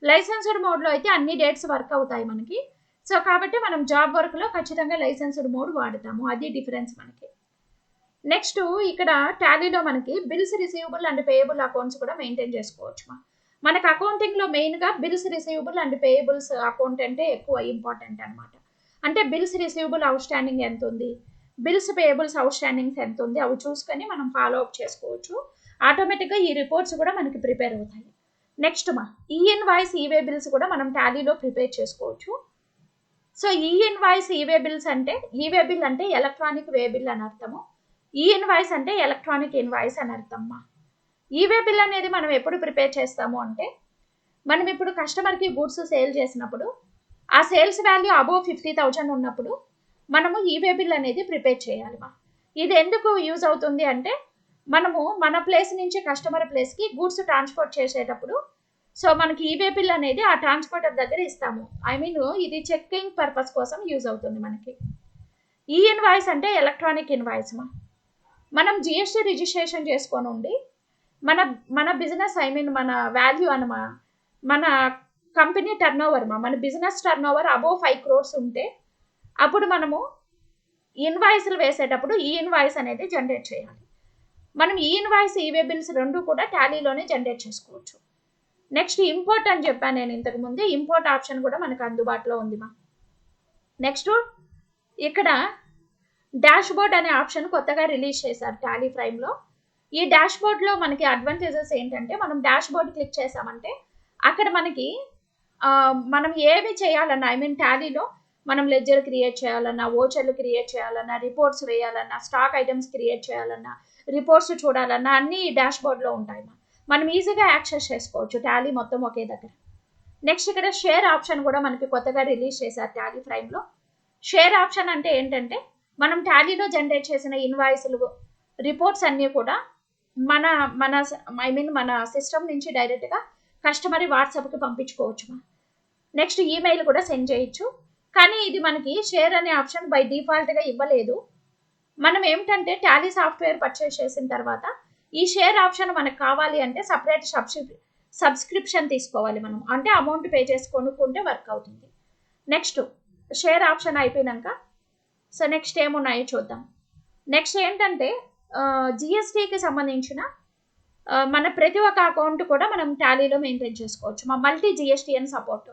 లైసెన్స్డ్ మోడ్లో అయితే అన్ని డేట్స్ వర్క్ అవుతాయి మనకి. సో కాబట్టి మనం జాబ్ వర్క్లో ఖచ్చితంగా లైసెన్స్డ్ మోడ్ వాడతాము, అది డిఫరెన్స్ మనకి. నెక్స్ట్ ఇక్కడ టాలీలో మనకి bills receivable and payable accounts కూడా మెయింటైన్ చేసుకోవచ్చు. మనకు అకౌంటింగ్లో మెయిన్గా bills receivable and payables account అంటే ఎక్కువ ఇంపార్టెంట్ అనమాట. అంటే బిల్స్ రిసీవబుల్ అవుట్ స్టాండింగ్ ఎంత ఉంది, బిల్స్ పేయబుల్స్ అవుట్ స్టాండింగ్స్ ఎంత ఉంది, అవి చూసుకొని మనం ఫాలో అప్ చేసుకోవచ్చు. ఆటోమేటిక్గా ఈ రిపోర్ట్స్ కూడా మనకి ప్రిపేర్ అవుతాయి. నెక్స్ట్ ఈ ఇన్వాయిస్, ఈవే బిల్స్ కూడా మనం టాలీలో ప్రిపేర్ చేసుకోవచ్చు. సో ఈ ఇన్వాయిస్, ఈవే బిల్స్ అంటే ఈవే బిల్ అంటే ఎలక్ట్రానిక్ వే బిల్ అని అర్థము, ఈ ఇన్వాయిస్ అంటే ఎలక్ట్రానిక్ ఇన్వాయిస్ అని అర్థమ్మా. ఈవే బిల్ అనేది మనం ఎప్పుడు ప్రిపేర్ చేస్తాము అంటే మనం ఇప్పుడు కస్టమర్కి గూడ్స్ సేల్ చేసినప్పుడు ఆ సేల్స్ వాల్యూ అబోవ్ 50,000 ఉన్నప్పుడు మనము ఈవే బిల్ అనేది ప్రిపేర్ చేయాలి. ఇది ఎందుకు యూజ్ అవుతుంది అంటే మనము మన ప్లేస్ నుంచి కస్టమర్ ప్లేస్కి గూడ్స్ ట్రాన్స్పోర్ట్ చేసేటప్పుడు సో మనకి ఈవే బిల్ అనేది ఆ ట్రాన్స్పోర్టర్ దగ్గర ఇస్తాము. ఇది చెక్కింగ్ పర్పస్ కోసం యూజ్ అవుతుంది మనకి. ఈ ఇన్వాయిస్ అంటే ఎలక్ట్రానిక్ ఇన్వాయిస్ మనం జిఎస్టీ రిజిస్ట్రేషన్ చేసుకొని ఉండి మన బిజినెస్ మన వాల్యూ మన కంపెనీ టర్న్ ఓవర్ మన business turn over above 5 crores ఉంటే అప్పుడు మనము ఇన్వాయిస్లు వేసేటప్పుడు ఈ ఇన్వాయిస్ అనేది జనరేట్ చేయాలి. మనం ఈ ఇన్వాయిస్, ఈవే బిల్స్ రెండు కూడా టాలీలోనే జనరేట్ చేసుకోవచ్చు. నెక్స్ట్ ఇంపోర్ట్ అని చెప్పాను నేను ఇంతకు ముందే, ఇంపోర్ట్ ఆప్షన్ కూడా మనకు అందుబాటులో ఉంది నెక్స్ట్ ఇక్కడ డాష్ బోర్డ్ అనే ఆప్షన్ కొత్తగా రిలీజ్ చేశారు టాలీ ప్రైమ్లో. ఈ డాష్ బోర్డ్లో మనకి అడ్వాంటేజెస్ ఏంటంటే మనం డాష్ బోర్డ్ క్లిక్ చేసామంటే అక్కడ మనకి మనం ఏవి చేయాలన్నా టాలీలో మనం లెడ్జర్ క్రియేట్ చేయాలన్నా, ఓచర్లు క్రియేట్ చేయాలన్నా, రిపోర్ట్స్ వేయాలన్నా, స్టాక్ ఐటమ్స్ క్రియేట్ చేయాలన్నా, రిపోర్ట్స్ చూడాలన్నా అన్నీ డాష్ బోర్డ్లో ఉంటాయి. మనం ఈజీగా యాక్సెస్ చేసుకోవచ్చు టాలీ మొత్తం ఒకే దగ్గర. నెక్స్ట్ ఇక్కడ షేర్ ఆప్షన్ కూడా మనకి కొత్తగా రిలీజ్ చేశారు టాలీ ప్రైమ్లో. షేర్ ఆప్షన్ అంటే ఏంటంటే మనం టాలీలో జనరేట్ చేసిన ఇన్వాయిస్లు, రిపోర్ట్స్ అన్నీ కూడా మన సిస్టమ్ నుంచి డైరెక్ట్గా కస్టమర్ వాట్సాప్కి పంపించుకోవచ్చు. నెక్స్ట్ ఈమెయిల్ కూడా సెండ్ చేయొచ్చు. కానీ ఇది మనకి షేర్ అనే ఆప్షన్ బై డిఫాల్ట్గా ఇవ్వలేదు. మనం ఏమిటంటే టాలీ సాఫ్ట్వేర్ పర్చేస్ చేసిన తర్వాత ఈ షేర్ ఆప్షన్ మనకు కావాలి అంటే సపరేట్ సబ్స్క్రిప్షన్ తీసుకోవాలి మనం, అంటే అమౌంట్ పే చేసి కొనుక్కుంటే వర్క్ అవుతుంది. నెక్స్ట్ షేర్ ఆప్షన్ అయిపోయినాక సో నెక్స్ట్ ఏమున్నాయో చూద్దాం. నెక్స్ట్ ఏంటంటే జిఎస్టీకి సంబంధించిన మన ప్రతి ఒక్క అకౌంట్ కూడా మనం టాలీలో మెయింటైన్ చేసుకోవచ్చు. మల్టీ జిఎస్టీఎన్ సపోర్ట్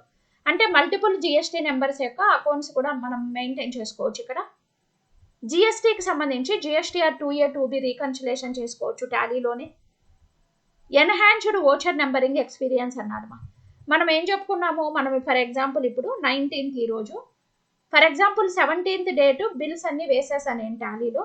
అంటే మల్టిపుల్ జిఎస్టీ నెంబర్స్ యొక్క అకౌంట్స్ కూడా మనం మెయింటైన్ చేసుకోవచ్చు. ఇక్కడ జిఎస్టీకి సంబంధించి జిఎస్టీఆర్ 2A 2B రీకన్సిలేషన్ చేసుకోవచ్చు టాలీలోనే. ఎన్హాన్స్డ్ ఓచర్ నెంబరింగ్ ఎక్స్పీరియన్స్ అన్నారు. మనం ఏం చెప్పుకున్నాము, మనం ఫర్ ఎగ్జాంపుల్ ఇప్పుడు 19th ఈరోజు, for example 17th date bills అన్నీ వేసేసాను నేను టాలీలో.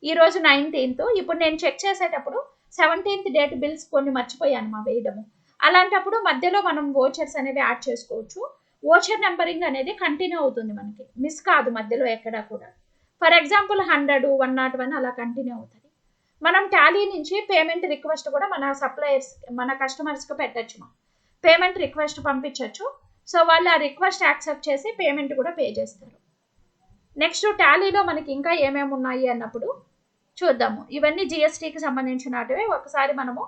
ఈరోజు 19th, ఇప్పుడు నేను చెక్ చేసేటప్పుడు 17th డేట్ బిల్స్ కొన్ని మర్చిపోయాను వేయడము. అలాంటప్పుడు మధ్యలో మనం వోచర్స్ అనేవి యాడ్ చేసుకోవచ్చు. ఓచర్ నెంబరింగ్ అనేది కంటిన్యూ అవుతుంది, మనకి మిస్ కాదు మధ్యలో ఎక్కడా కూడా. ఫర్ ఎగ్జాంపుల్ 100, 101 అలా కంటిన్యూ అవుతుంది. మనం టాలీ నుంచి పేమెంట్ రిక్వెస్ట్ కూడా మన సప్లయర్స్, మన కస్టమర్స్కి పెట్టచ్చు. పేమెంట్ రిక్వెస్ట్ పంపించవచ్చు. సో వాళ్ళు ఆ రిక్వెస్ట్ యాక్సెప్ట్ చేసి పేమెంట్ కూడా పే చేస్తారు. నెక్స్ట్ టాలీలో మనకి ఇంకా ఏమేమి ఉన్నాయి అన్నప్పుడు చూద్దాము. ఇవన్నీ జిఎస్టీకి సంబంధించినటివి. ఒకసారి మనము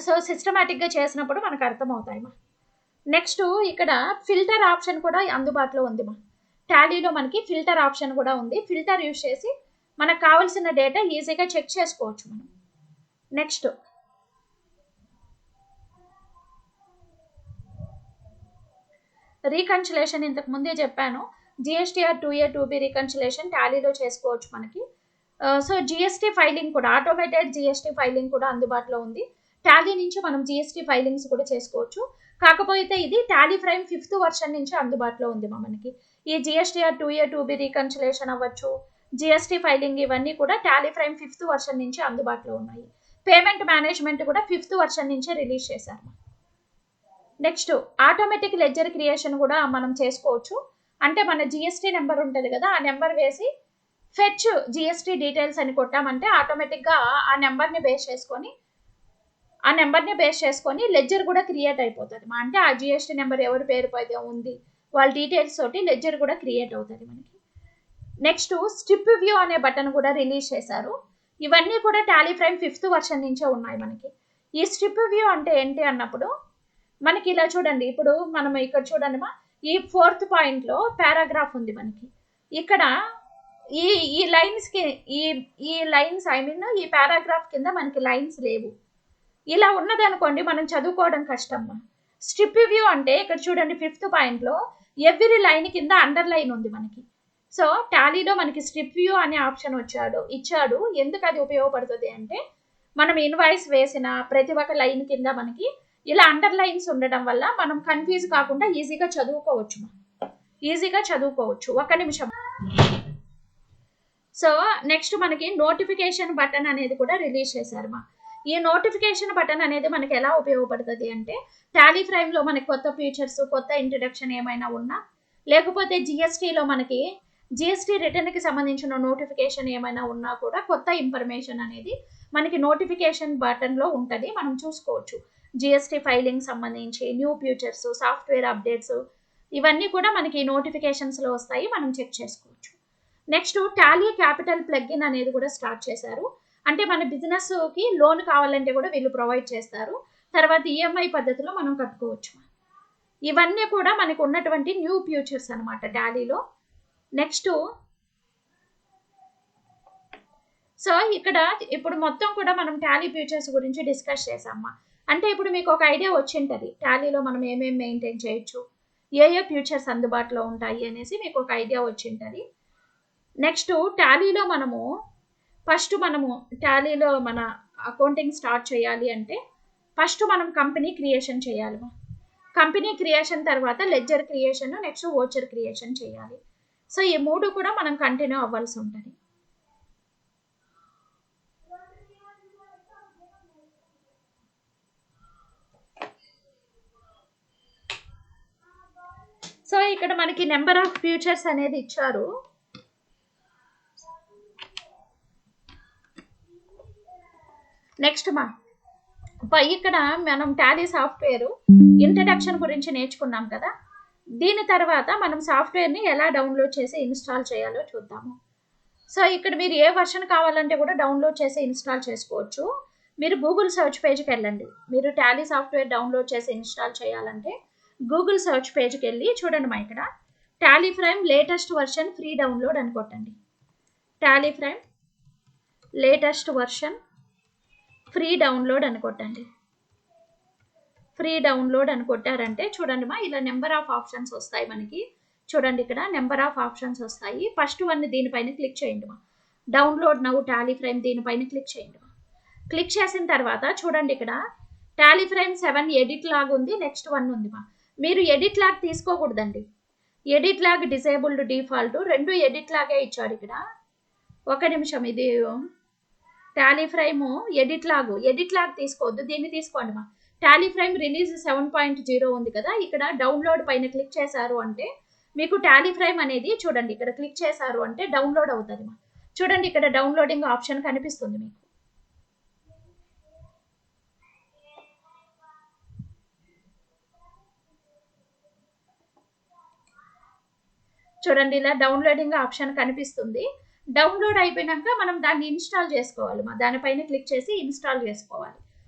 సో సిస్టమేటిక్గా చేసినప్పుడు మనకు అర్థమవుతాయి. నెక్స్ట్ ఇక్కడ ఫిల్టర్ ఆప్షన్ కూడా అందుబాటులో ఉంది. టాలీలో మనకి ఫిల్టర్ ఆప్షన్ కూడా ఉంది. ఫిల్టర్ యూజ్ చేసి మనకు కావాల్సిన డేటా ఈజీగా చెక్ చేసుకోవచ్చు మనం. నెక్స్ట్ రీకన్సిలేషన్ ఇంతకు ముందే చెప్పాను. జిఎస్టీఆర్ 2A 2B రీకన్సిలేషన్ టాలీలో చేసుకోవచ్చు మనకి. సో జిఎస్టీ ఫైలింగ్ కూడా, ఆటోమేటెడ్ జిఎస్టీ ఫైలింగ్ కూడా అందుబాటులో ఉంది. టాలీ నుంచి మనం జిఎస్టీ ఫైలింగ్స్ కూడా చేసుకోవచ్చు. కాకపోతే ఇది టాలీ ప్రైమ్ 5th వర్షన్ నుంచి అందుబాటులో ఉంది మనకి. ఈ జిఎస్టీఆర్ 2A 2B రీకన్సిలేషన్ అవ్వచ్చు, జిఎస్టీ ఫైలింగ్, ఇవన్నీ కూడా టాలీ ప్రైమ్ 5th వర్షన్ నుంచి అందుబాటులో ఉన్నాయి. పేమెంట్ మేనేజ్మెంట్ కూడా 5th వర్షన్ నుంచే రిలీజ్ చేశారు. నెక్స్ట్ ఆటోమేటిక్ లెడ్జర్ క్రియేషన్ కూడా మనం చేసుకోవచ్చు. అంటే మన జిఎస్టీ నెంబర్ ఉంటుంది కదా, ఆ నెంబర్ వేసి ఫెచ్ జిఎస్టీ డీటెయిల్స్ అని కొట్టామంటే ఆటోమేటిక్గా ఆ నెంబర్ని బేస్ చేసుకొని లెడ్జర్ కూడా క్రియేట్ అయిపోతుంది. అంటే ఆ జిఎస్టీ నెంబర్ ఎవరి పేరు పైతే ఉంది వాళ్ళ డీటెయిల్స్ తోటి లెడ్జర్ కూడా క్రియేట్ అవుతుంది మనకి. నెక్స్ట్ స్ట్రిప్ వ్యూ అనే బటన్ కూడా రిలీజ్ చేశారు. ఇవన్నీ కూడా టాలీ ప్రైమ్ 5th వర్షన్ నుంచే ఉన్నాయి మనకి. ఈ స్ట్రిప్ వ్యూ అంటే ఏంటి అన్నప్పుడు మనకి ఇలా చూడండి. ఇప్పుడు మనం ఇక్కడ చూడండి ఈ 4th పాయింట్లో పారాగ్రాఫ్ ఉంది మనకి. ఇక్కడ ఈ లైన్స్కి ఈ లైన్స్ ఈ పారాగ్రాఫ్ కింద మనకి లైన్స్ లేవు. ఇలా ఉన్నదనుకోండి మనం చదువుకోవడం కష్టం. స్ట్రిప్ వ్యూ అంటే ఇక్కడ చూడండి 5th పాయింట్లో ఎవ్రీ లైన్ కింద అండర్లైన్ ఉంది మనకి. సో టాలీలో మనకి స్ట్రిప్ వ్యూ అనే ఆప్షన్ ఇచ్చాడు. ఎందుకు అది ఉపయోగపడుతుంది అంటే మనం ఇన్వాయిస్ వేసిన ప్రతి ఒక్క లైన్ కింద మనకి ఇలా అండర్లైన్స్ ఉండడం వల్ల మనం కన్ఫ్యూజ్ కాకుండా ఈజీగా చదువుకోవచ్చు. ఒక నిమిషం. సో నెక్స్ట్ మనకి నోటిఫికేషన్ బటన్ అనేది కూడా రిలీజ్ చేశారు. ఈ నోటిఫికేషన్ బటన్ అనేది మనకి ఎలా ఉపయోగపడుతుంది అంటే టాలీ ప్రైమ్లో మనకి కొత్త ఫీచర్స్, కొత్త ఇంట్రడక్షన్ ఏమైనా ఉన్నా, లేకపోతే జిఎస్టీలో మనకి జిఎస్టీ రిటర్న్కి సంబంధించిన నోటిఫికేషన్ ఏమైనా ఉన్నా కూడా కొత్త ఇన్ఫర్మేషన్ అనేది మనకి నోటిఫికేషన్ బటన్లో ఉంటుంది, మనం చూసుకోవచ్చు. జిఎస్టీ ఫైలింగ్ సంబంధించి న్యూ ఫీచర్స్, సాఫ్ట్వేర్ అప్డేట్స్, ఇవన్నీ కూడా మనకి నోటిఫికేషన్స్లో వస్తాయి, మనం చెక్ చేసుకోవచ్చు. నెక్స్ట్ టాలీ క్యాపిటల్ ప్లగ్ఇన్ అనేది కూడా స్టార్ట్ చేశారు. అంటే మన బిజినెస్కి లోన్ కావాలంటే కూడా వీళ్ళు ప్రొవైడ్ చేస్తారు. తర్వాత ఈఎంఐ పద్ధతిలో మనం కట్టుకోవచ్చు. ఇవన్నీ కూడా మనకు ఉన్నటువంటి న్యూ ఫీచర్స్ అనమాట టాలీలో. నెక్స్ట్ సో ఇక్కడ ఇప్పుడు మొత్తం కూడా మనం టాలీ ఫీచర్స్ గురించి డిస్కస్ చేసామా. అంటే ఇప్పుడు మీకు ఒక ఐడియా వచ్చింటుంది టాలీలో మనం ఏమేమి మెయింటైన్ చేయొచ్చు, ఏ ఫీచర్స్ అందుబాటులో ఉంటాయి అనేసి మీకు ఒక ఐడియా వచ్చింటుంది. నెక్స్ట్ టాలీలో టాలీలో మన అకౌంటింగ్ స్టార్ట్ చేయాలి అంటే ఫస్ట్ మనం కంపెనీ క్రియేషన్ చేయాలి. కంపెనీ క్రియేషన్ తర్వాత ledger creation, next voucher creation చేయాలి. సో ఈ 3 కూడా మనం కంటిన్యూ అవ్వాల్సి ఉంటుంది. సో ఇక్కడ మనకి నెంబర్ ఆఫ్ ఫీచర్స్ అనేది ఇచ్చారు. నెక్స్ట్ ఇక్కడ మనం టాలీ సాఫ్ట్వేర్ ఇంట్రడక్షన్ గురించి నేర్చుకున్నాం కదా. దీని తర్వాత మనం సాఫ్ట్వేర్ని ఎలా డౌన్లోడ్ చేసి ఇన్స్టాల్ చేయాలో చూద్దాము. సో ఇక్కడ మీరు ఏ వర్షన్ కావాలంటే కూడా డౌన్లోడ్ చేసి ఇన్స్టాల్ చేసుకోవచ్చు. మీరు గూగుల్ సెర్చ్ పేజ్కి వెళ్ళండి. మీరు టాలీ సాఫ్ట్వేర్ డౌన్లోడ్ చేసి ఇన్స్టాల్ చేయాలంటే గూగుల్ సెర్చ్ పేజ్కి వెళ్ళి చూడండి ఇక్కడ Tally prime latest version free download అని కొట్టండి. Tally prime latest version free download అని కొట్టండి. ఫ్రీ డౌన్లోడ్ అని కొట్టారంటే చూడండి ఇలా నెంబర్ ఆఫ్ ఆప్షన్స్ వస్తాయి మనకి. చూడండి ఇక్కడ నెంబర్ ఆఫ్ ఆప్షన్స్ వస్తాయి. ఫస్ట్ వన్ దీనిపైన క్లిక్ చేయండి. డౌన్లోడ్ నౌ టాలీ ప్రైమ్ దీనిపైన క్లిక్ చేయండి. క్లిక్ చేసిన తర్వాత చూడండి ఇక్కడ టాలీ ప్రైమ్ 7 ఎడిట్ లాగ్ ఉంది, నెక్స్ట్ 1 ఉంది. మీరు ఎడిట్ లాగ్ తీసుకోకూడదండి. Edit log disabled default 2 edit లాగే ఇచ్చాడు ఇక్కడ. ఒక నిమిషం, ఇది టాలీ ప్రైమ్ ఎడిట్ లాగ్ తీసుకోవద్దు, దీన్ని తీసుకోండి. టాలీ ఫ్రేమ్ రిలీజ్ 7.0 ఉంది కదా, ఇక్కడ డౌన్లోడ్ పైన క్లిక్ చేశారు అంటే మీకు టాలీ ఫ్రేమ్ అనేది చూడండి ఇక్కడ క్లిక్ చేశారు అంటే డౌన్లోడ్ అవుతుంది. చూడండి ఇక్కడ డౌన్లోడింగ్ ఆప్షన్ కనిపిస్తుంది మీకు. చూడండి ఇలా డౌన్లోడింగ్ ఆప్షన్ కనిపిస్తుంది. డౌన్లోడ్ అయిపోయినాక మనం దాన్ని ఇన్స్టాల్ చేసుకోవాలి. దానిపైన క్లిక్ చేసి ఇన్స్టాల్ చేసుకోవాలి.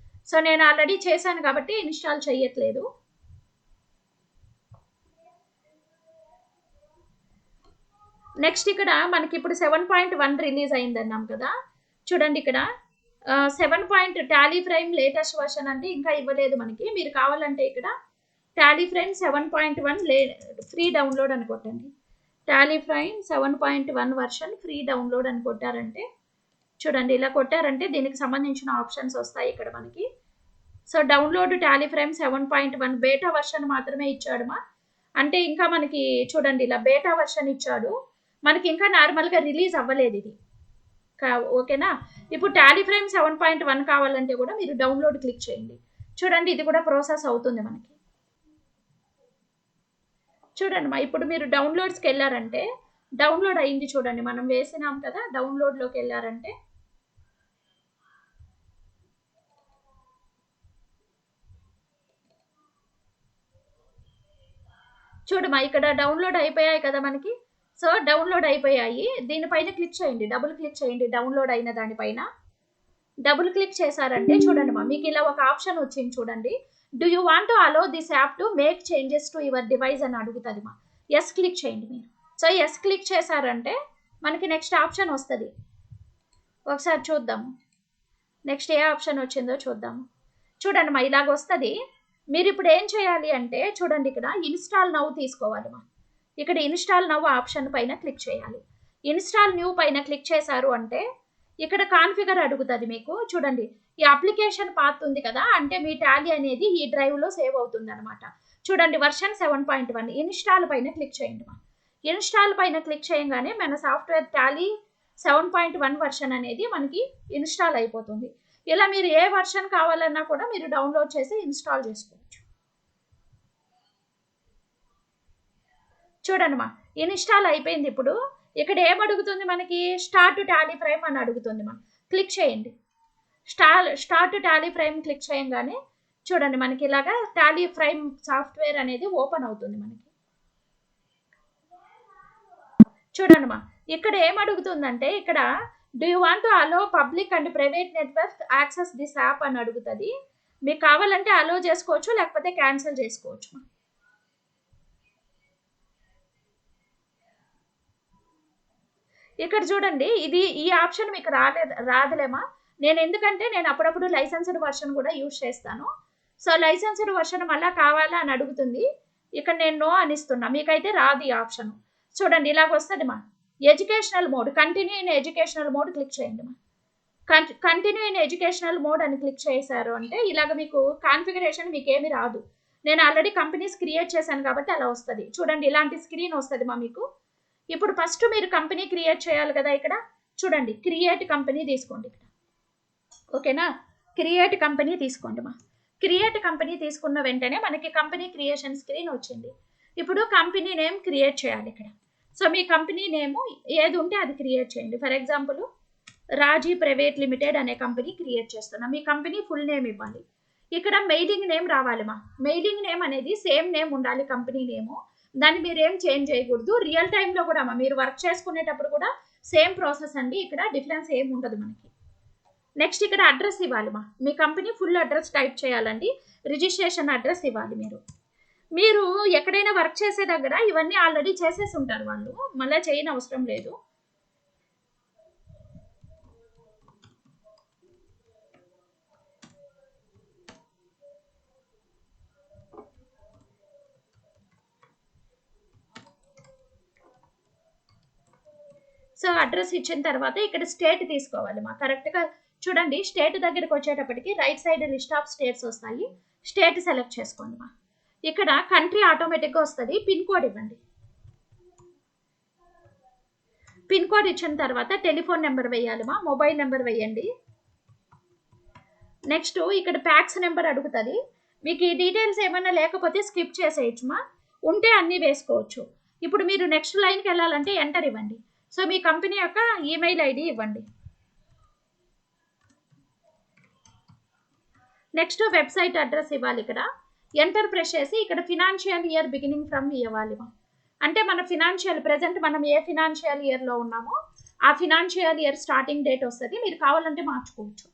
సో నేను ఆల్రెడీ చేశాను కాబట్టి ఇన్స్టాల్ చేయట్లేదు. నెక్స్ట్ ఇక్కడ మనకి ఇప్పుడు 7.1 రిలీజ్ అయిందన్నాం కదా, చూడండి ఇక్కడ 7. టాలీ ఫ్రేమ్ లేటెస్ట్ వర్షన్ అంటే ఇంకా ఇవ్వలేదు మనకి. మీరు కావాలంటే ఇక్కడ టాలీ ఫ్రేమ్ 7.1 ఫ్రీ డౌన్లోడ్ అని కొట్టండి. Tally frame 7.1 version free download అని కొట్టారంటే చూడండి ఇలా కొట్టారంటే దీనికి సంబంధించిన ఆప్షన్స్ వస్తాయి ఇక్కడ మనకి. సో డౌన్లోడ్ టాలీ ఫ్రేమ్ 7.1 బేటా వర్షన్ మాత్రమే ఇచ్చాడు అంటే ఇంకా మనకి చూడండి ఇలా బేటా వర్షన్ ఇచ్చాడు, మనకి ఇంకా నార్మల్గా రిలీజ్ అవ్వలేదు ఇది. ఓకేనా. ఇప్పుడు టాలీ ఫ్రేమ్ 7.1 కావాలంటే కూడా మీరు డౌన్లోడ్ క్లిక్ చేయండి. చూడండి ఇది కూడా ప్రాసెస్ అవుతుంది మనకి. చూడండి ఇప్పుడు మీరు డౌన్లోడ్స్కి వెళ్ళారంటే డౌన్లోడ్ అయింది. చూడండి మనం వేసినాం కదా, డౌన్లోడ్లోకి వెళ్ళారంటే చూడమ్మా ఇక్కడ డౌన్లోడ్ అయిపోయాయి కదా మనకి. సో డౌన్లోడ్ అయిపోయాయి. దీనిపైన క్లిక్ చేయండి, డబుల్ క్లిక్ చేయండి. డౌన్లోడ్ అయిన దానిపైన డబుల్ క్లిక్ చేశారంటే చూడండి మీకు ఇలా ఒక ఆప్షన్ వచ్చింది చూడండి. Do you want to allow this app to make changes to your device అని అడుగుతుంది ఎస్ క్లిక్ చేయండి మీరు. సో ఎస్ క్లిక్ చేశారంటే మనకి నెక్స్ట్ ఆప్షన్ వస్తుంది. ఒకసారి చూద్దాము నెక్స్ట్ ఏ ఆప్షన్ వచ్చిందో చూద్దాము. చూడండి ఇలాగ వస్తుంది. మీరు ఇప్పుడు ఏం చేయాలి అంటే చూడండి ఇక్కడ ఇన్స్టాల్ నౌ తీసుకోవాలి ఇక్కడ ఇన్స్టాల్ నౌ ఆప్షన్ పైన క్లిక్ చేయాలి. ఇన్స్టాల్ న్యూ పైన క్లిక్ చేశారు అంటే ఇక్కడ కాన్ఫిగర్ అడుగుతుంది మీకు. చూడండి ఈ అప్లికేషన్ పాత్ ఉంది కదా, అంటే మీ టాలీ అనేది ఈ డ్రైవ్లో సేవ్ అవుతుంది అనమాట. చూడండి వర్షన్ 7.1 ఇన్స్టాల్ పైన క్లిక్ చేయండి. ఇన్స్టాల్ పైన క్లిక్ చేయగానే మన సాఫ్ట్వేర్ టాలీ 7.1 వర్షన్ అనేది మనకి ఇన్స్టాల్ అయిపోతుంది. ఇలా మీరు ఏ వర్షన్ కావాలన్నా కూడా మీరు డౌన్లోడ్ చేసి ఇన్స్టాల్ చేసుకోవచ్చు. చూడండి ఇన్స్టాల్ అయిపోయింది. ఇప్పుడు ఇక్కడ ఏమడుగుతుంది మనకి, స్టార్ట్ టాలీ ఫ్రేమ్ అని అడుగుతుంది. క్లిక్ చేయండి. స్టార్ట్ టాలీ ఫ్రేమ్ క్లిక్ చేయగానే చూడండి మనకి ఇలాగా టాలీ ఫ్రేమ్ సాఫ్ట్వేర్ అనేది ఓపెన్ అవుతుంది మనకి. చూడండి ఇక్కడ ఏమడుగుతుందంటే ఇక్కడ do you want to allow public and private network access this app అని అడుగుతుంది. మీకు కావాలంటే అలో చేసుకోవచ్చు, లేకపోతే క్యాన్సిల్ చేసుకోవచ్చు. ఇక్కడ చూడండి ఈ ఆప్షన్ మీకు రాదులేమా. ఎందుకంటే నేను అప్పుడప్పుడు లైసెన్స్డ్ వర్షన్ కూడా యూజ్ చేస్తాను. సో లైసెన్స్డ్ వర్షన్ మళ్ళీ కావాలా అని అడుగుతుంది. ఇక్కడ నేను నో అని ఇస్తున్నా, మీకైతే రాదు ఈ ఆప్షన్. చూడండి ఇలాగ వస్తుంది educational mode, continue in educational mode click చేయండి. కంటిన్యూ ఇన్ ఎడ్యుకేషనల్ మోడ్ అని క్లిక్ చేశారు అంటే ఇలాగ మీకు కాన్ఫిగరేషన్ మీకేమి రాదు. నేను ఆల్రెడీ కంపెనీస్ క్రియేట్ చేశాను కాబట్టి అలా వస్తుంది. చూడండి ఇలాంటి స్క్రీన్ వస్తుంది మీకు. ఇప్పుడు ఫస్ట్ మీరు కంపెనీ క్రియేట్ చేయాలి కదా, ఇక్కడ చూడండి క్రియేట్ కంపెనీ తీసుకోండి ఇక్కడ. ఓకేనా, క్రియేట్ కంపెనీ తీసుకోండి క్రియేట్ కంపెనీ తీసుకున్న వెంటనే మనకి కంపెనీ క్రియేషన్ స్క్రీన్ వచ్చింది. ఇప్పుడు కంపెనీ నేమ్ క్రియేట్ చేయాలి ఇక్కడ. సో మీ కంపెనీ నేమ్ ఏది ఉంటే అది క్రియేట్ చేయండి. For example Raji private limited అనే కంపెనీ క్రియేట్ చేస్తున్నా. మీ కంపెనీ ఫుల్ నేమ్ ఇవ్వాలి. ఇక్కడ మెయిలింగ్ నేమ్ రావాలి మెయిలింగ్ నేమ్ అనేది సేమ్ నేమ్ ఉండాలి కంపెనీ నేము. దాన్ని మీరు ఏం చేంజ్ చేయకూడదు. రియల్ టైంలో కూడా మీరు వర్క్ చేసుకునేటప్పుడు కూడా సేమ్ ప్రాసెస్ అండి, ఇక్కడ డిఫరెన్స్ ఏం ఉండదు మనకి. నెక్స్ట్ ఇక్కడ అడ్రస్ ఇవ్వాలి మీ కంపెనీ ఫుల్ అడ్రస్ టైప్ చేయాలండి. రిజిస్ట్రేషన్ అడ్రస్ ఇవ్వాలి. మీరు ఎక్కడైనా వర్క్ చేసే దగ్గర ఇవన్నీ ఆల్రెడీ చేసేసి ఉంటారు వాళ్ళు, మళ్ళీ చేయని అవసరం లేదు. సో అడ్రస్ ఇచ్చిన తర్వాత ఇక్కడ స్టేట్ తీసుకోవాలి కరెక్ట్గా. చూడండి స్టేట్ దగ్గరికి వచ్చేటప్పటికి right side list of states వస్తాయి. స్టేట్ సెలెక్ట్ చేసుకోండి ఇక్కడ కంట్రీ ఆటోమేటిక్గా వస్తుంది. పిన్ కోడ్ ఇవ్వండి. పిన్ కోడ్ ఇచ్చిన తర్వాత టెలిఫోన్ నెంబర్ వేయాలి మొబైల్ నెంబర్ వేయండి. నెక్స్ట్ ఇక్కడ ప్యాక్స్ నెంబర్ అడుగుతుంది. మీకు ఈ డీటెయిల్స్ ఏమైనా లేకపోతే స్కిప్ చేసేయచ్చుమా, ఉంటే అన్నీ వేసుకోవచ్చు. ఇప్పుడు మీరు నెక్స్ట్ లైన్కి వెళ్ళాలంటే ఎంటర్ ఇవ్వండి. సో మీ కంపెనీ యొక్క ఈమెయిల్ ఐడి ఇవ్వండి. నెక్స్ట్ వెబ్సైట్ అడ్రస్ ఇవ్వాలి. ఇక్కడ ఎంటర్ ప్రెస్ చేసి ఇక్కడ ఫినాన్షియల్ ఇయర్ బిగినింగ్ ఫ్రమ్ ఇవ్వాలి. అంటే మన ఫినాన్షియల్ ప్రెజెంట్ మనం ఏ ఫినాన్షియల్ ఇయర్లో ఉన్నామో ఆ ఫినాన్షియల్ ఇయర్ స్టార్టింగ్ డేట్ వస్తుంది. మీరు కావాలంటే మార్చుకోవచ్చు.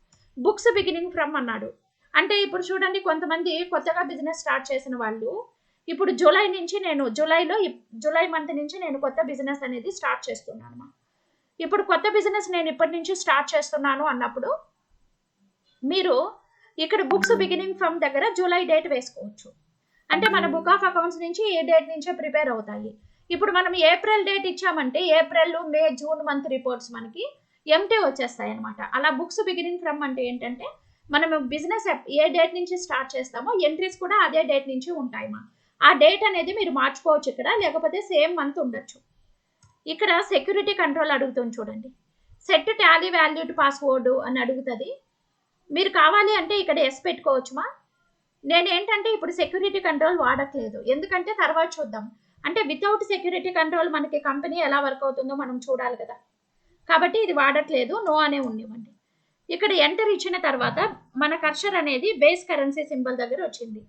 బుక్స్ బిగినింగ్ ఫ్రమ్ అన్నాడు అంటే ఇప్పుడు చూడండి, కొంతమంది కొత్తగా బిజినెస్ స్టార్ట్ చేసిన వాళ్ళు ఇప్పుడు జూలై మంత్ నుంచి నేను కొత్త బిజినెస్ అనేది స్టార్ట్ చేస్తున్నాను. ఇప్పుడు కొత్త బిజినెస్ నేను ఇప్పటి నుంచి స్టార్ట్ చేస్తున్నాను అన్నప్పుడు మీరు ఇక్కడ బుక్స్ బిగినింగ్ ఫ్రమ్ దగ్గర జూలై డేట్ వేసుకోవచ్చు. అంటే మన బుక్ ఆఫ్ అకౌంట్స్ నుంచి ఏ డేట్ నుంచో ప్రిపేర్ అవుతాయి. ఇప్పుడు మనం ఏప్రిల్ డేట్ ఇచ్చామంటే ఏప్రిల్, మే, జూన్ మంత్ రిపోర్ట్స్ మనకి ఎంటీ వచ్చేస్తాయి అనమాట. అలా బుక్స్ బిగినింగ్ ఫ్రమ్ అంటే ఏంటంటే మనం బిజినెస్ ఏ డేట్ నుంచి స్టార్ట్ చేస్తామో ఎంట్రీస్ కూడా అదే డేట్ నుంచి ఉంటాయి. ఆ డేట్ అనేది మీరు మార్చుకోవచ్చు ఇక్కడ, లేకపోతే సేమ్ మంత్ ఉండొచ్చు. ఇక్కడ సెక్యూరిటీ కంట్రోల్ అడుగుతుంది చూడండి, సెట్ టాలీ వాల్యూడ్ పాస్వర్డ్ అని అడుగుతుంది. మీరు కావాలి అంటే ఇక్కడ ఎస్ పెట్టుకోవచ్చుమా. నేనేంటంటే ఇప్పుడు సెక్యూరిటీ కంట్రోల్ వాడట్లేదు, ఎందుకంటే తర్వాత చూద్దాం. అంటే వితౌట్ సెక్యూరిటీ కంట్రోల్ మనకి కంపెనీ ఎలా వర్క్ అవుతుందో మనం చూడాలి కదా, కాబట్టి ఇది వాడట్లేదు, నో అనే ఉండివ్వండి. ఇక్కడ ఎంటర్ ఇచ్చిన తర్వాత మన కర్సర్ అనేది బేస్ కరెన్సీ సింబల్ దగ్గర వచ్చింది.